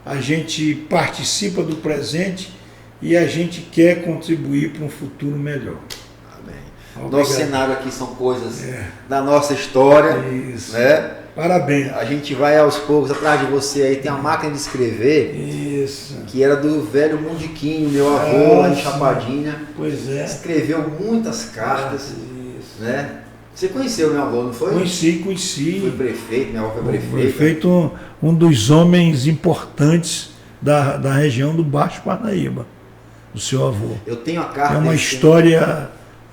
a gente participa do presente e a gente quer contribuir para um futuro melhor. Amém. Nosso cenário aqui são coisas da nossa história. Isso. Né? Parabéns. A gente vai aos poucos, atrás de você aí tem uma máquina de escrever. Isso. Que era do velho Mundiquinho, meu avô, lá em Chapadinha. Pois é. Escreveu muitas cartas. Isso. Né? Você conheceu meu avô, não foi? Conheci. Foi prefeito, meu avô foi prefeito. Prefeito, um dos homens importantes da região do Baixo Parnaíba, do seu avô. Eu tenho a carta. É uma história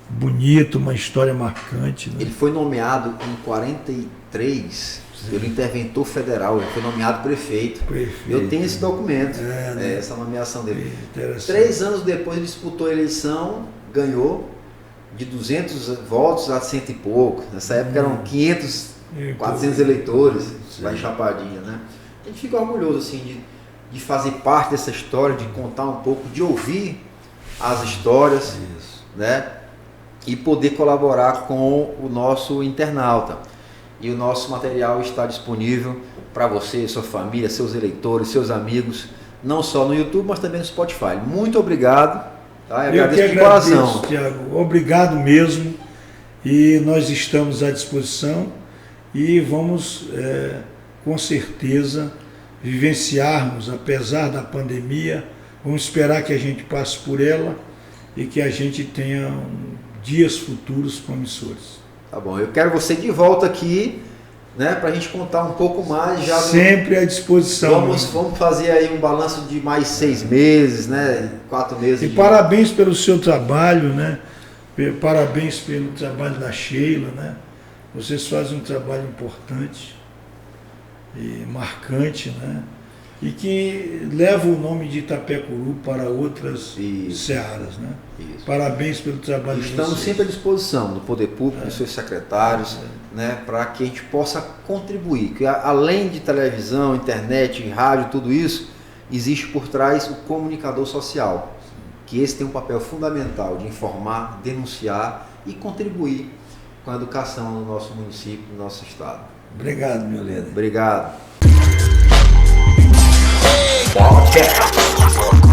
bonita, uma história marcante. Né? Ele foi nomeado em 43 pelo interventor federal, ele foi nomeado prefeito. Eu tenho esse documento, essa nomeação dele. 3 anos depois ele disputou a eleição, ganhou, de 200 votos a 100 e pouco. Nessa época eram 500, 400 eleitores lá em Chapadinha, né? A gente fica orgulhoso assim de fazer parte dessa história, de contar um pouco, de ouvir as histórias, né? E poder colaborar com o nosso internauta. E o nosso material está disponível para você, sua família, seus eleitores, seus amigos, não só no YouTube, mas também no Spotify. Muito obrigado. Tá? Eu agradeço de coração. Tiago, obrigado mesmo. E nós estamos à disposição e vamos, com certeza, vivenciarmos, apesar da pandemia, vamos esperar que a gente passe por ela e que a gente tenha dias futuros promissores. Tá bom, eu quero você de volta aqui, né, para a gente contar um pouco mais. Já sempre à disposição. Vamos fazer aí um balanço de mais 6 meses, né, 4 meses. E parabéns pelo seu trabalho, né? Parabéns pelo trabalho da Sheila, né? Vocês fazem um trabalho importante e marcante, né? E que leva o nome de Itapecuru para outras searas, né? Isso. Parabéns pelo trabalho de vocês. Estamos sempre à disposição do Poder Público, dos seus secretários, né, para que a gente possa contribuir. Que além de televisão, internet, rádio, tudo isso, existe por trás o comunicador social, que esse tem um papel fundamental de informar, denunciar e contribuir com a educação no nosso município, no nosso estado. Obrigado, meu líder. Obrigado. Podcast.